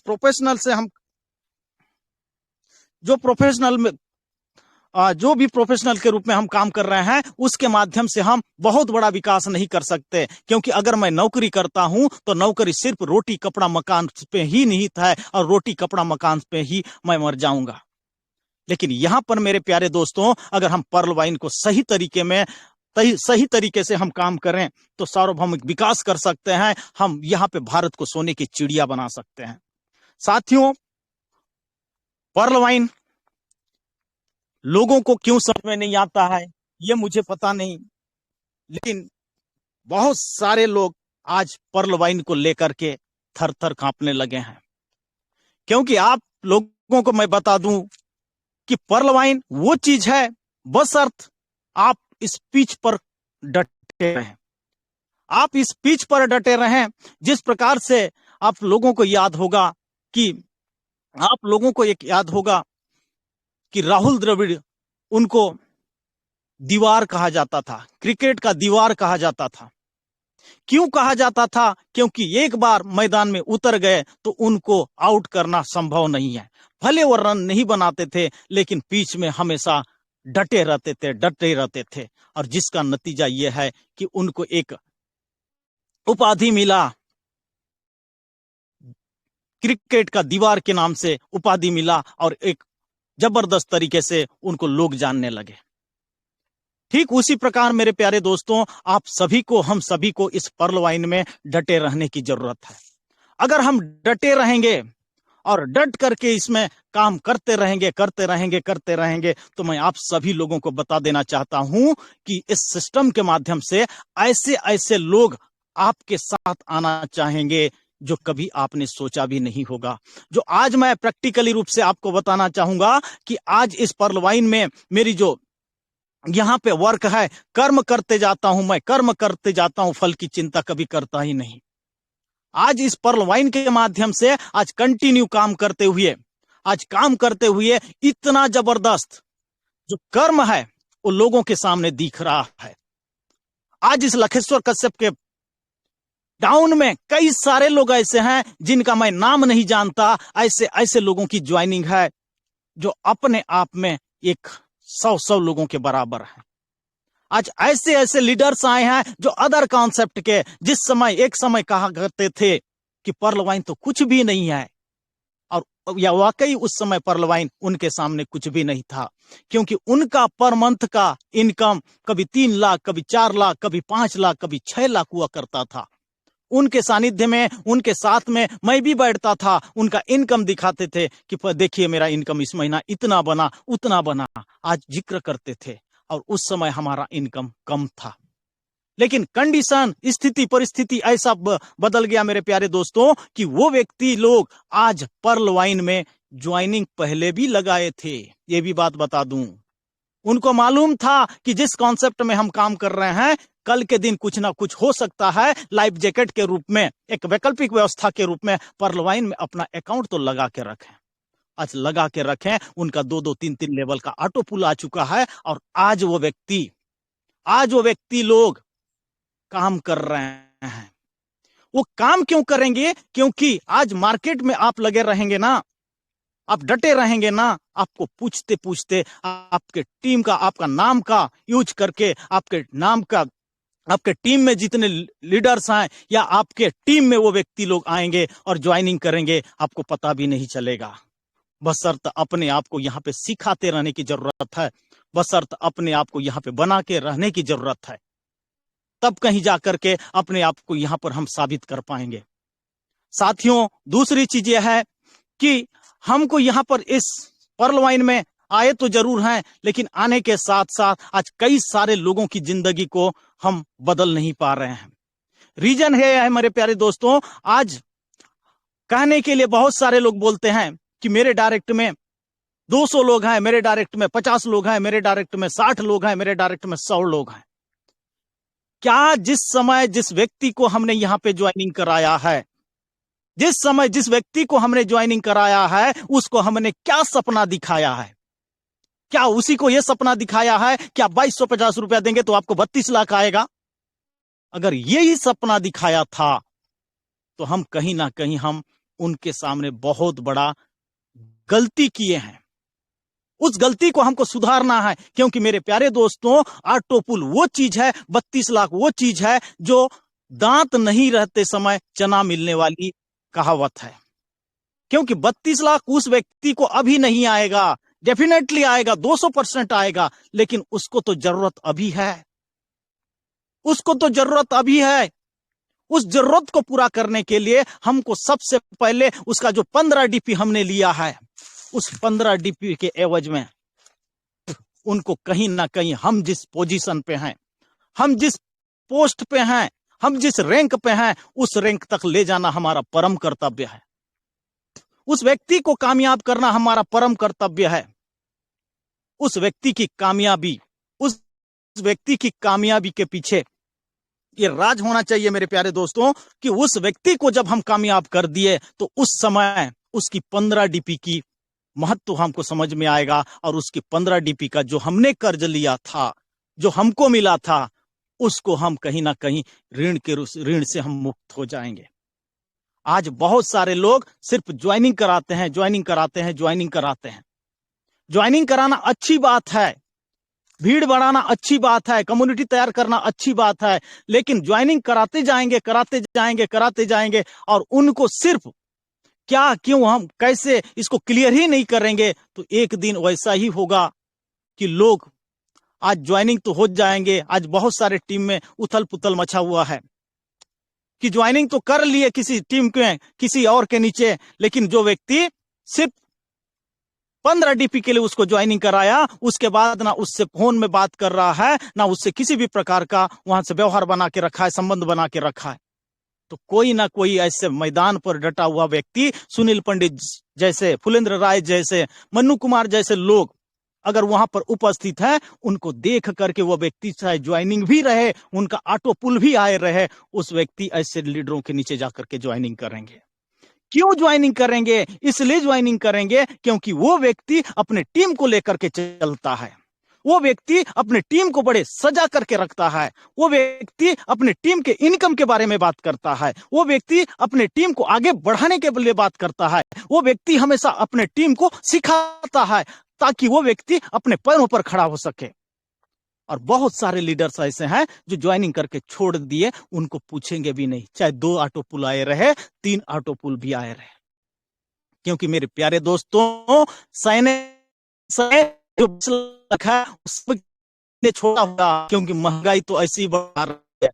प्रोफेशनल से हम जो प्रोफेशनल में जो भी प्रोफेशनल के रूप में हम काम कर रहे हैं, उसके माध्यम से हम बहुत बड़ा विकास नहीं कर सकते। क्योंकि अगर मैं नौकरी करता हूं तो नौकरी सिर्फ रोटी कपड़ा मकान पे ही निहित है और रोटी कपड़ा मकान पे ही मैं मर जाऊंगा। लेकिन यहां पर मेरे प्यारे दोस्तों, अगर हम पर्ल वाइन को सही तरीके से हम काम करें तो सार्वभौमिक विकास कर सकते हैं। हम यहां पे भारत को सोने की चिड़िया बना सकते हैं। साथियों, पर्ल वाइन लोगों को क्यों समझ में नहीं आता है ये मुझे पता नहीं, लेकिन बहुत सारे लोग आज पर्ल वाइन को लेकर के थर थर कांपने लगे हैं। क्योंकि आप लोगों को मैं बता दूं कि पर्ल वाइन वो चीज है, बशर्त आप इस पिच पर डटे रहें। आप इस पिच पर डटे रहें जिस प्रकार से आप लोगों को याद होगा कि राहुल द्रविड़, उनको दीवार कहा जाता था, क्रिकेट का दीवार कहा जाता था। क्यों कहा जाता था? क्योंकि एक बार मैदान में उतर गए तो उनको आउट करना संभव नहीं है। भले वो रन नहीं बनाते थे, लेकिन पिच में हमेशा डटे रहते थे और जिसका नतीजा यह है कि उनको एक उपाधि मिला, क्रिकेट का दीवार के नाम से उपाधि मिला और एक जबरदस्त तरीके से उनको लोग जानने लगे। ठीक उसी प्रकार मेरे प्यारे दोस्तों, हम सभी को इस पर्ल वाइन में डटे रहने की जरूरत है। अगर हम डटे रहेंगे और डट करके इसमें काम करते रहेंगे तो मैं आप सभी लोगों को बता देना चाहता हूं कि इस सिस्टम के माध्यम से ऐसे लोग आपके साथ आना चाहेंगे जो कभी आपने सोचा भी नहीं होगा। जो आज मैं प्रैक्टिकली रूप से आपको बताना चाहूंगा कि आज इस पर्ल वाइन में मेरी जो यहां पे वर्क है, कर्म करते जाता हूं, फल की चिंता कभी करता ही नहीं। आज इस पर्ल वाइन के माध्यम से आज कंटिन्यू काम करते हुए इतना जबरदस्त जो कर्म है वो लोगों के सामने दिख रहा है। आज इस लखेश्वर कश्यप के टाउन में कई सारे लोग ऐसे हैं जिनका मैं नाम नहीं जानता। ऐसे लोगों की ज्वाइनिंग है जो अपने आप में एक 100 लोगों के बराबर है। आज ऐसे लीडर्स आए हैं जो अदर कॉन्सेप्ट के, एक समय कहा करते थे कि पर्ल वाइन तो कुछ भी नहीं है, और या वाकई उस समय पर्ल वाइन उनके सामने कुछ भी नहीं था। क्योंकि उनका पर मंथ का इनकम कभी 3 लाख, कभी 4 लाख, कभी 5 लाख, कभी 6 लाख हुआ करता था। उनके सानिध्य में, उनके साथ में मैं भी बैठता था, उनका इनकम दिखाते थे कि देखिए मेरा इनकम इस महीना इतना बना, उतना बना, आज जिक्र करते थे। और उस समय हमारा इनकम कम था, लेकिन कंडीशन, स्थिति, परिस्थिति ऐसा बदल गया मेरे प्यारे दोस्तों कि वो व्यक्ति लोग आज पर्ल वाइन में ज्वाइनिंग पहले भी लगाए थे। ये भी बात बता दूं, उनको मालूम था कि जिस कॉन्सेप्ट में हम काम कर रहे हैं, कल के दिन कुछ ना कुछ हो सकता है। लाइफ जैकेट के रूप में, एक वैकल्पिक व्यवस्था के रूप में पर्ल वाइन में अपना अकाउंट तो लगा के रखें। आज लगा के रखें, उनका 2-2, 3-3 लेवल का ऑटो पुल आ चुका है और आज वो व्यक्ति लोग काम कर रहे हैं। वो काम क्यों करेंगे? क्योंकि आज मार्केट में आप लगे रहेंगे ना, आप डटे रहेंगे ना, आपको पूछते पूछते आपके टीम का, आपका नाम का यूज करके, आपके टीम में जितने लीडर्स हैं या आपके टीम में वो व्यक्ति लोग आएंगे और ज्वाइनिंग करेंगे, आपको पता भी नहीं चलेगा। बशर्त अपने आप को यहाँ पे सिखाते रहने की जरूरत है, बशर्त अपने आप को यहाँ पे बना के रहने की जरूरत है, तब कहीं जाकर के अपने आप को यहाँ पर हम साबित कर पाएंगे। साथियों, दूसरी चीज यह है कि हमको यहाँ पर इस पर्ल वाइन में आए तो जरूर हैं, लेकिन आने के साथ साथ आज कई सारे लोगों की जिंदगी को हम बदल नहीं पा रहे हैं। रीजन है मेरे प्यारे दोस्तों, आज कहने के लिए बहुत सारे लोग बोलते हैं कि मेरे डायरेक्ट में 200 लोग हैं, मेरे डायरेक्ट में 50 लोग हैं, मेरे डायरेक्ट में 60 लोग हैं, मेरे डायरेक्ट में 100 लोग हैं। क्या जिस समय जिस व्यक्ति को हमने यहाँ पे ज्वाइनिंग कराया है, जिस व्यक्ति को हमने ज्वाइनिंग कराया है, उसको हमने क्या सपना दिखाया है? क्या उसी को यह सपना दिखाया है कि आप 2250 रुपया देंगे तो आपको 32 लाख आएगा? अगर यही सपना दिखाया था तो हम कहीं ना कहीं हम उनके सामने बहुत बड़ा गलती किए हैं। उस गलती को हमको सुधारना है, क्योंकि मेरे प्यारे दोस्तों, ऑटो पुल वो चीज है, 32 लाख वो चीज है जो दांत नहीं रहते समय चना मिलने वाली कहावत है। क्योंकि 32 लाख उस व्यक्ति को अभी नहीं आएगा, डेफिनेटली आएगा, 200% आएगा, लेकिन उसको तो जरूरत अभी है, उसको तो जरूरत अभी है। उस जरूरत को पूरा करने के लिए हमको सबसे पहले उसका जो 15 डीपी हमने लिया है, उस 15 डीपी के एवज में उनको कहीं ना कहीं हम जिस पोजीशन पे हैं, हम जिस पोस्ट पे हैं, हम जिस रैंक पे हैं, उस रैंक तक ले जाना हमारा परम कर्तव्य है। उस व्यक्ति को कामयाब करना हमारा परम कर्तव्य है। उस व्यक्ति की कामयाबी के पीछे ये राज होना चाहिए मेरे प्यारे दोस्तों, कि उस व्यक्ति को जब हम कामयाब कर दिए तो उस समय उसकी 15 डीपी की महत्व हमको समझ में आएगा, और उसकी 15 डीपी का जो हमने कर्ज लिया था, जो हमको मिला था, उसको हम कहीं ना कहीं ऋण से हम मुक्त हो जाएंगे। आज बहुत सारे लोग सिर्फ ज्वाइनिंग कराते हैं। ज्वाइनिंग कराना अच्छी बात है, भीड़ बढ़ाना अच्छी बात है, कम्युनिटी तैयार करना अच्छी बात है, लेकिन ज्वाइनिंग कराते जाएंगे और उनको सिर्फ क्या, क्यों, हम कैसे इसको क्लियर ही नहीं करेंगे, तो एक दिन वैसा ही होगा कि लोग आज ज्वाइनिंग तो हो जाएंगे। आज बहुत सारे टीम में उथल पुथल मचा हुआ है कि ज्वाइनिंग तो कर लिए किसी टीम के, किसी और के नीचे, लेकिन जो व्यक्ति सिर्फ 15 डीपी के लिए उसको ज्वाइनिंग कराया, उसके बाद ना उससे फोन में बात कर रहा है, ना उससे किसी भी प्रकार का वहां से व्यवहार बना के रखा है, संबंध बना के रखा है, तो कोई ना कोई ऐसे मैदान पर डटा हुआ व्यक्ति, सुनील पंडित जैसे, फुलेंद्र राय जैसे, मन्नू कुमार जैसे लोग अगर वहां पर उपस्थित है, उनको देख करके वो व्यक्ति चाहे ज्वाइनिंग भी रहे, उनका ऑटो पुल भी आए रहे, उस व्यक्ति ऐसे लीडरों के नीचे जाकर के ज्वाइनिंग करेंगे। क्यों ज्वाइनिंग करेंगे? इसलिए ज्वाइनिंग करेंगे क्योंकि वो व्यक्ति अपने टीम को लेकर के चलता है, वो व्यक्ति अपने टीम को बड़े सजा करके रखता है, वो व्यक्ति अपने टीम के इनकम के बारे में बात करता है, वो व्यक्ति अपने टीम को आगे बढ़ाने के लिए बात करता है, वो व्यक्ति हमेशा अपने टीम को सिखाता है ताकि वो व्यक्ति अपने पैरों पर खड़ा हो सके। और बहुत सारे लीडर्स ऐसे हैं जो ज्वाइनिंग करके छोड़ दिए, उनको पूछेंगे भी नहीं, चाहे 2 ऑटो पुल आए रहे, 3 ऑटो पुल भी आए रहे। क्योंकि मेरे प्यारे दोस्तों, जो रखा है उसने छोड़ा होगा, क्योंकि महंगाई तो ऐसी ही बढ़ रही है,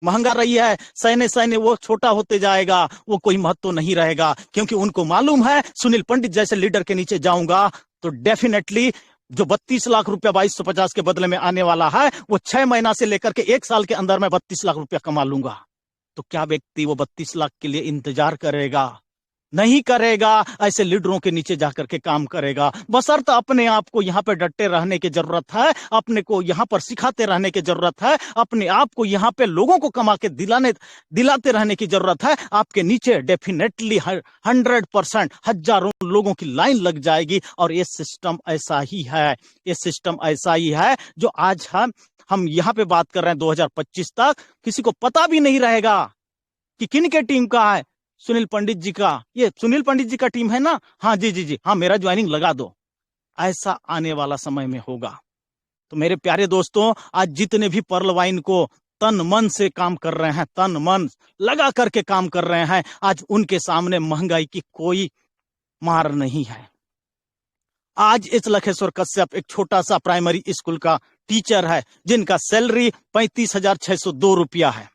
महंगा रही है, सैन्य वो छोटा होते जाएगा, वो कोई महत्व नहीं रहेगा, क्योंकि उनको मालूम है सुनील पंडित जैसे लीडर के नीचे जाऊंगा तो डेफिनेटली जो 32 लाख रुपया 2250 के बदले में आने वाला है, वो 6 महीना से लेकर के 1 साल के अंदर में 32 लाख रुपया कमा लूंगा। तो क्या व्यक्ति वो 32 लाख के लिए इंतजार करेगा? नहीं करेगा। ऐसे लीडरों के नीचे जाकर के काम करेगा। बशर्ते अपने आप को यहाँ पे डटे रहने की जरूरत है, अपने को यहाँ पर सिखाते रहने की जरूरत है, अपने आप को यहाँ पे लोगों को कमा के दिलाते रहने की जरूरत है। आपके नीचे डेफिनेटली 100% हजारों लोगों की लाइन लग जाएगी। और ये सिस्टम ऐसा ही है, ये सिस्टम ऐसा ही है जो आज हम यहाँ पे बात कर रहे हैं 2025 तक किसी को पता भी नहीं रहेगा कि किन के टीम का है। सुनील पंडित जी का, ये सुनील पंडित जी का टीम है ना, हाँ जी, हाँ मेरा ज्वाइनिंग लगा दो, ऐसा आने वाला समय में होगा। तो मेरे प्यारे दोस्तों, आज जितने भी पर्ल वाइन को तन मन से काम कर रहे हैं, तन मन लगा करके काम कर रहे हैं, आज उनके सामने महंगाई की कोई मार नहीं है। आज इस लखेश्वर कश्यप एक छोटा सा प्राइमरी स्कूल का टीचर है, जिनका सैलरी 35,602 रुपया है,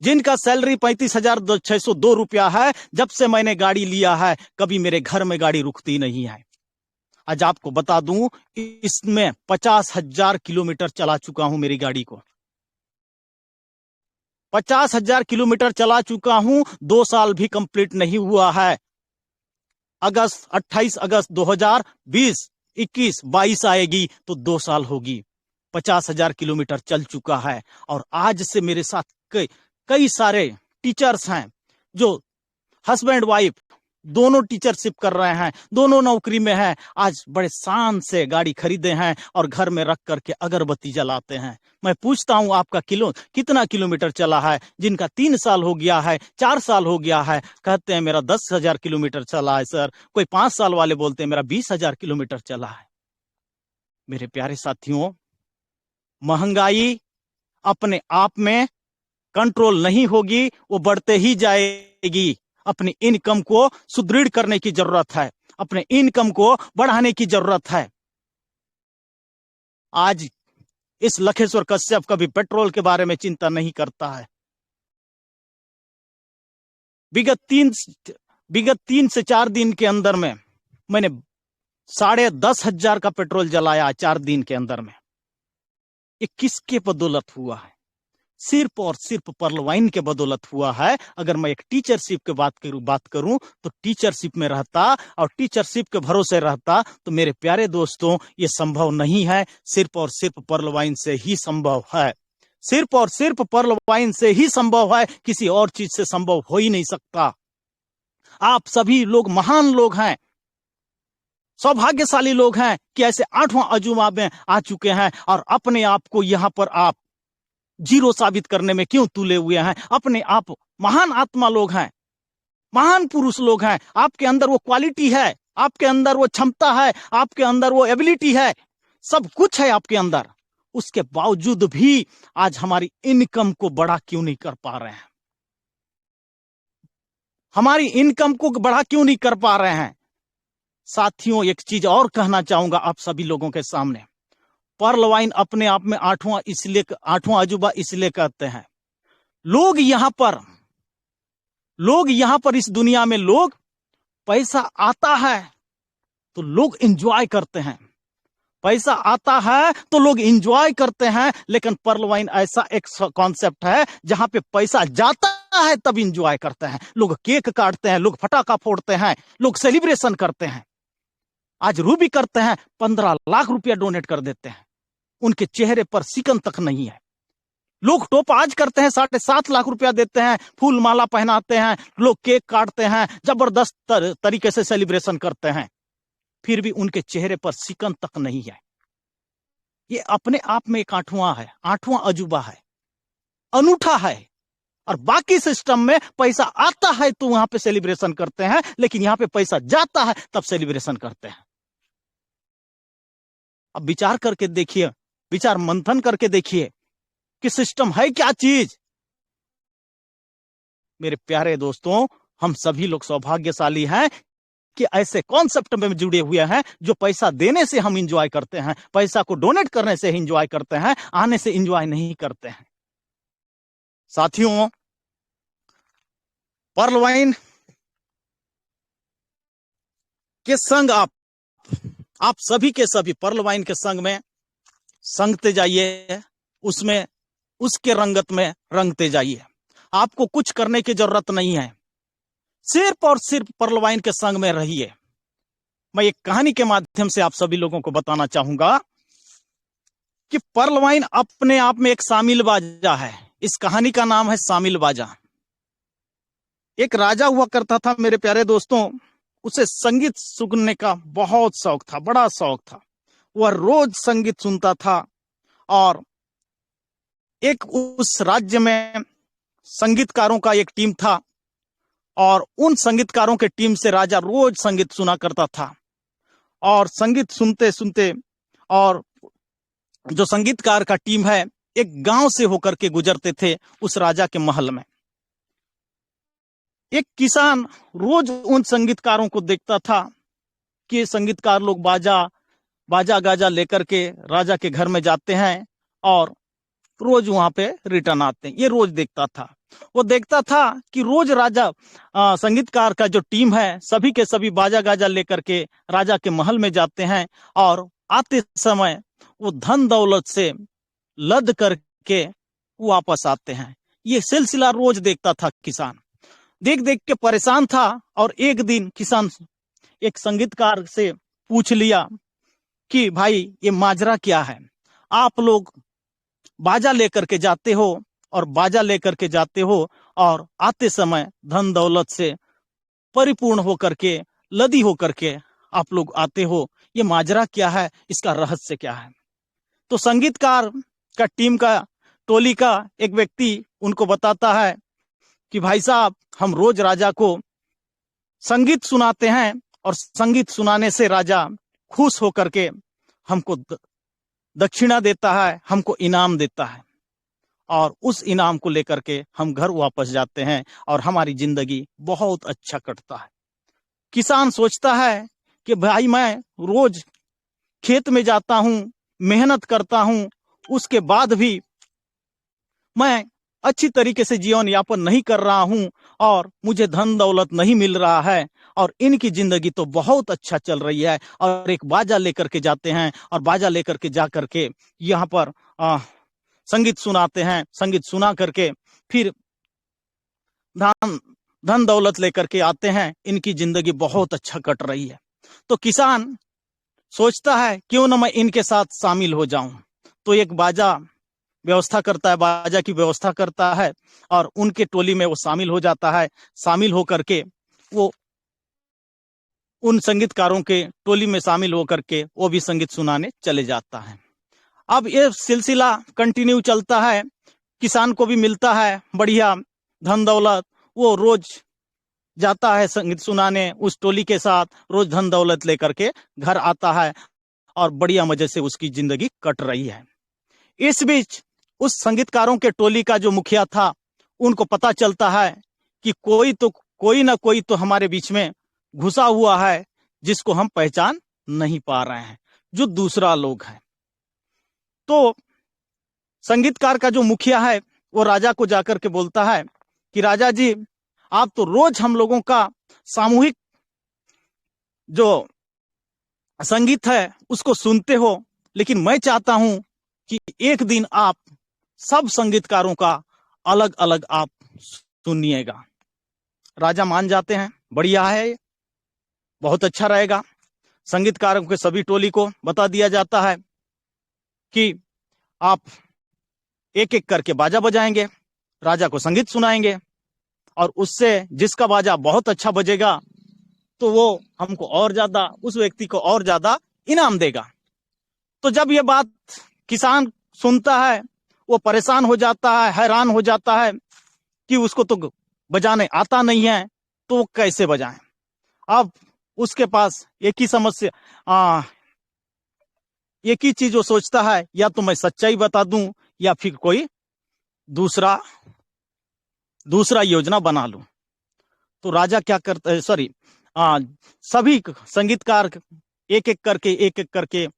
जिनका सैलरी 35,602 रुपया है। जब से मैंने गाड़ी लिया है, कभी मेरे घर में गाड़ी रुकती नहीं है। आज आपको बता दूं, इसमें 50,000 किलोमीटर चला चुका हूं मेरी गाड़ी को, 50,000 किलोमीटर चला चुका हूं। 2 साल भी कंप्लीट नहीं हुआ है। 28 अगस्त 2020, 21, 22 आएगी तो 2 साल होगी। 50,000 किलोमीटर चल चुका है। और आज से मेरे साथ कई सारे टीचर्स हैं जो हस्बैंड वाइफ दोनों टीचरशिप कर रहे हैं, दोनों नौकरी में हैं, आज बड़े शान से गाड़ी खरीदे हैं और घर में रख करके अगरबत्ती जलाते हैं। मैं पूछता हूं आपका कितना किलोमीटर चला है? जिनका 3 साल हो गया है, 4 साल हो गया है, कहते हैं मेरा 10,000 किलोमीटर चला है सर। कोई 5 साल वाले बोलते हैं मेरा 20,000 किलोमीटर चला है। मेरे प्यारे साथियों, महंगाई अपने आप में कंट्रोल नहीं होगी, वो बढ़ते ही जाएगी। अपनी इनकम को सुदृढ़ करने की जरूरत है, अपने इनकम को बढ़ाने की जरूरत है। आज इस लखेश्वर कश्यप कभी पेट्रोल के बारे में चिंता नहीं करता है। विगत तीन से 4 दिन के अंदर में मैंने 10,500 का पेट्रोल जलाया 4 दिन के अंदर में। ये किसके बदौलत हुआ है? सिर्फ और सिर्फ पर्ल वाइन के बदौलत हुआ है। अगर मैं एक टीचरशिप की बात करूं तो टीचरशिप में रहता और टीचरशिप के भरोसे रहता तो मेरे प्यारे दोस्तों ये संभव नहीं है। सिर्फ और सिर्फ पर्ल वाइन से ही संभव है, सिर्फ और सिर्फ पर्ल वाइन से ही संभव है, किसी और चीज से संभव हो ही नहीं सकता। आप सभी लोग महान लोग हैं, सौभाग्यशाली लोग हैं कि ऐसे 8वां अजूबा में आ चुके हैं और अपने आप को यहां पर आप जीरो साबित करने में क्यों तुले हुए हैं? अपने आप महान आत्मा लोग हैं, महान पुरुष लोग हैं। आपके अंदर वो क्वालिटी है, आपके अंदर वो क्षमता है, आपके अंदर वो एबिलिटी है, सब कुछ है आपके अंदर। उसके बावजूद भी आज हमारी इनकम को बड़ा क्यों नहीं कर पा रहे हैं? हमारी इनकम को बड़ा क्यों नहीं कर पा रहे हैं? साथियों, एक चीज और कहना चाहूंगा आप सभी लोगों के सामने। पर्ल वाइन अपने आप में 8वां अजूबा इसलिए कहते हैं। लोग यहां पर इस दुनिया में लोग पैसा आता है तो लोग एंजॉय करते हैं, पैसा आता है तो लोग एंजॉय करते हैं। लेकिन पर्ल वाइन ऐसा एक कॉन्सेप्ट है जहां पे पैसा जाता है तब एंजॉय करते हैं। लोग केक काटते हैं, लोग फटाका फोड़ते हैं, लोग सेलिब्रेशन करते हैं। आज रूबी करते हैं, 15 लाख रुपया डोनेट कर देते हैं, उनके चेहरे पर सिकन तक नहीं है। लोग टॉप आज करते हैं, 7.5 लाख रुपया देते हैं, फूल माला पहनाते हैं, लोग केक काटते हैं, जबरदस्त तरीके से सेलिब्रेशन करते हैं, फिर भी उनके चेहरे पर सिकन तक नहीं है। ये अपने आप में एक 8वां अजूबा है, अनूठा है। और बाकी सिस्टम में पैसा आता है तो वहां पे सेलिब्रेशन करते हैं, लेकिन यहां पे पैसा जाता है तब सेलिब्रेशन करते हैं। अब विचार करके देखिए, विचार मंथन करके देखिए कि सिस्टम है क्या चीज। मेरे प्यारे दोस्तों, हम सभी लोग सौभाग्यशाली हैं कि ऐसे कॉन्सेप्ट में जुड़े हुए हैं जो पैसा देने से हम इंजॉय करते हैं, पैसा को डोनेट करने से इंजॉय करते हैं, आने से इंजॉय नहीं करते हैं। साथियों, पर्ल वाइन के संग आप सभी के सभी पर्ल वाइन के संग में संगते जाइए, उसमें उसके रंगत में रंगते जाइए। आपको कुछ करने की जरूरत नहीं है, सिर्फ और सिर्फ पर्ल वाइन के संग में रहिए। मैं एक कहानी के माध्यम से आप सभी लोगों को बताना चाहूंगा कि पर्ल वाइन अपने आप में एक शामिल बाजा है। इस कहानी का नाम है शामिल बाजा। एक राजा हुआ करता था मेरे प्यारे दोस्तों, उसे संगीत सुनने का बहुत शौक था, बड़ा शौक था। वह रोज संगीत सुनता था और एक उस राज्य में संगीतकारों का एक टीम था और उन संगीतकारों के टीम से राजा रोज संगीत सुना करता था। और संगीत सुनते सुनते, और जो संगीतकार का टीम है एक गांव से होकर के गुजरते थे उस राजा के महल में। एक किसान रोज उन संगीतकारों को देखता था कि संगीतकार लोग बाजा गाजा लेकर के राजा के घर में जाते हैं और रोज वहां पे रिटर्न आते हैं। ये रोज देखता था। वो देखता था कि रोज राजा संगीतकार का जो टीम है सभी के सभी बाजा गाजा लेकर के राजा के महल में जाते हैं और आते समय वो धन दौलत से लद करके वापस आते हैं। ये सिलसिला रोज देखता था किसान। देख देख के परेशान था और एक दिन किसान एक संगीतकार से पूछ लिया कि भाई ये माजरा क्या है? आप लोग बाजा लेकर के जाते हो और बाजा लेकर के जाते हो और आते समय धन दौलत से परिपूर्ण होकर के, लदी होकर के आप लोग आते हो। ये माजरा क्या है, इसका रहस्य क्या है? तो संगीतकार का टीम का टोली का एक व्यक्ति उनको बताता है कि भाई साहब, हम रोज राजा को संगीत सुनाते हैं और संगीत सुनाने से राजा खुश होकर के हमको दक्षिणा देता है, हमको इनाम देता है, और उस इनाम को लेकर के हम घर वापस जाते हैं और हमारी जिंदगी बहुत अच्छा कटता है। किसान सोचता है कि भाई मैं रोज खेत में जाता हूं, मेहनत करता हूं, उसके बाद भी मैं अच्छी तरीके से जीवन यापन नहीं कर रहा हूं और मुझे धन दौलत नहीं मिल रहा है, और इनकी जिंदगी तो बहुत अच्छा चल रही है। और एक बाजा लेकर के जाते हैं और बाजा लेकर के जा करके यहाँ पर संगीत सुनाते हैं। संगीत सुना करके फिर धन दौलत लेकर के आते हैं। इनकी जिंदगी बहुत अच्छा कट रही है। तो किसान सोचता है क्यों ना मैं इनके साथ शामिल हो जाऊं। तो एक बाजा व्यवस्था करता है, बाजा की व्यवस्था करता है और उनके टोली में वो शामिल हो जाता है। शामिल होकर के वो उन संगीतकारों के टोली में शामिल होकर के वो भी संगीत सुनाने चले जाता है। अब ये सिलसिला कंटिन्यू चलता है। किसान को भी मिलता है बढ़िया धन दौलत, वो रोज जाता है संगीत सुनाने उस टोली के साथ, रोज धन दौलत लेकर के घर आता है और बढ़िया मजे से उसकी जिंदगी कट रही है। इस बीच उस संगीतकारों के टोली का जो मुखिया था, उनको पता चलता है कि कोई ना कोई तो हमारे बीच में घुसा हुआ है जिसको हम पहचान नहीं पा रहे हैं, जो दूसरा लोग है। तो संगीतकार का जो मुखिया है वो राजा को जाकर के बोलता है कि राजा जी, आप तो रोज हम लोगों का सामूहिक जो संगीत है उसको सुनते हो, लेकिन मैं चाहता हूं कि एक दिन आप सब संगीतकारों का अलग अलग आप सुनिएगा। राजा मान जाते हैं, बढ़िया है, बहुत अच्छा रहेगा। संगीतकारों के सभी टोली को बता दिया जाता है कि आप एक एक करके बाजा बजाएंगे, राजा को संगीत सुनाएंगे, और उससे जिसका बाजा बहुत अच्छा बजेगा तो वो हमको और ज्यादा, उस व्यक्ति को और ज्यादा इनाम देगा। तो जब ये बात किसान सुनता है वो परेशान हो जाता है, हैरान हो जाता है कि उसको तो बजाने आता नहीं है, तो वो कैसे बजाए। अब उसके पास एक ही समस्या, एक ही चीज वो सोचता है, या तो मैं सच्चाई बता दूं या फिर कोई दूसरा योजना बना लूं। तो राजा क्या करता है, सभी संगीतकार एक एक करके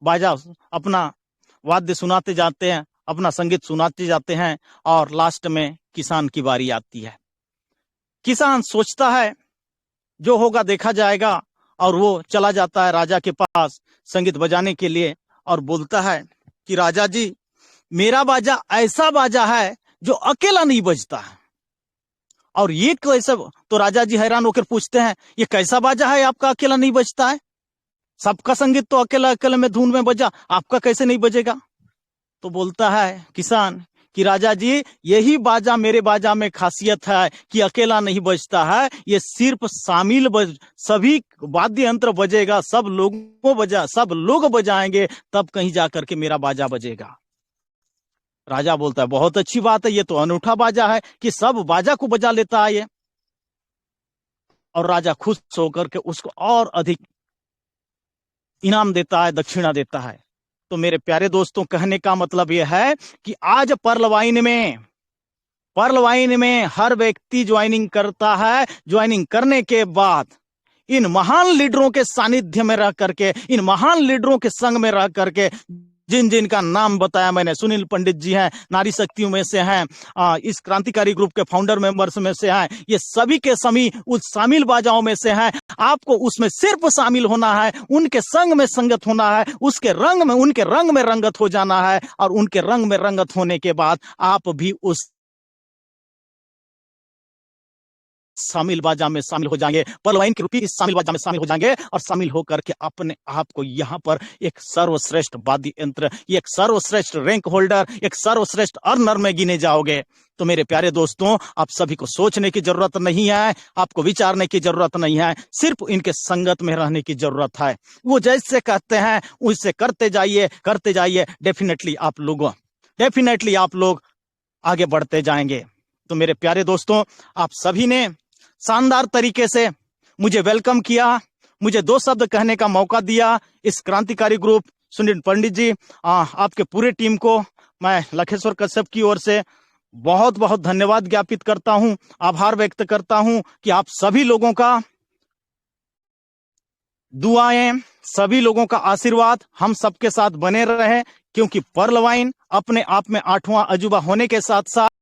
बाजा अपना वाद्य सुनाते जाते हैं, अपना संगीत सुनाते जाते हैं, और लास्ट में किसान की बारी आती है। किसान सोचता है जो होगा देखा जाएगा, और वो चला जाता है राजा के पास संगीत बजाने के लिए और बोलता है कि राजा जी, मेरा बाजा ऐसा बाजा है जो अकेला नहीं बजता है। और ये कैसे? तो राजा जी हैरान होकर पूछते हैं, ये कैसा बाजा है आपका अकेला नहीं बजता है? सबका संगीत तो अकेला अकेले में धुन में बजा, आपका कैसे नहीं बजेगा? तो बोलता है किसान कि राजा जी, यही बाजा मेरे बाजा में खासियत है कि अकेला नहीं बजता है, ये सिर्फ शामिल सभी वाद्य यंत्र बजेगा, सब लोग बजाएंगे, तब कहीं जाकर के मेरा बाजा बजेगा। राजा बोलता है बहुत अच्छी बात है, ये तो अनूठा बाजा है कि सब बाजा को बजा लेता है ये। और राजा खुश होकर के उसको और अधिक इनाम देता है, दक्षिणा देता है। तो मेरे प्यारे दोस्तों, कहने का मतलब यह है कि आज पर्ल वाइन में हर व्यक्ति ज्वाइनिंग करता है। ज्वाइनिंग करने के बाद इन महान लीडरों के सानिध्य में रह करके, इन महान लीडरों के संग में रह करके, जिन का नाम बताया मैंने, सुनील पंडित जी हैं, नारी शक्तियों में से हैं, इस क्रांतिकारी ग्रुप के फाउंडर मेंबर्स में से हैं, ये सभी के सभी उस शामिल बाजाओं में से हैं। आपको उसमें सिर्फ शामिल होना है, उनके संग में संगत होना है, उनके रंग में रंगत हो जाना है, और उनके रंग में रंगत होने के बाद आप भी उस शामिल बाजा में शामिल हो जाएंगे, पर्लवाइन के रूपी शामिल बाजा में शामिल हो जाएंगे और शामिल होकर के अपने आप को यहाँ पर एक सर्वश्रेष्ठ वाद्य यंत्र, एक सर्वश्रेष्ठ रैंक होल्डर, एक सर्वश्रेष्ठ अर्नर में गिने जाओगे। तो मेरे प्यारे दोस्तों, आप सभी को सोचने की जरूरत नहीं है, आपको विचारने की जरूरत नहीं है, सिर्फ इनके संगत में रहने की जरूरत है। वो जैसे कहते हैं उससे करते जाइए, डेफिनेटली आप लोग आगे बढ़ते जाएंगे। तो मेरे प्यारे दोस्तों, आप सभी ने शानदार तरीके से मुझे वेलकम किया, मुझे 2 शब्द कहने का मौका दिया। इस क्रांतिकारी ग्रुप सुनील पंडित जी, आपके पूरे टीम को मैं लखेश्वर कश्यप की ओर से बहुत बहुत धन्यवाद ज्ञापित करता हूं, आभार व्यक्त करता हूं कि आप सभी लोगों का दुआएं, सभी लोगों का आशीर्वाद हम सबके साथ बने रहे, क्योंकि पर्ल वाइन अपने आप में 8वां अजूबा होने के साथ साथ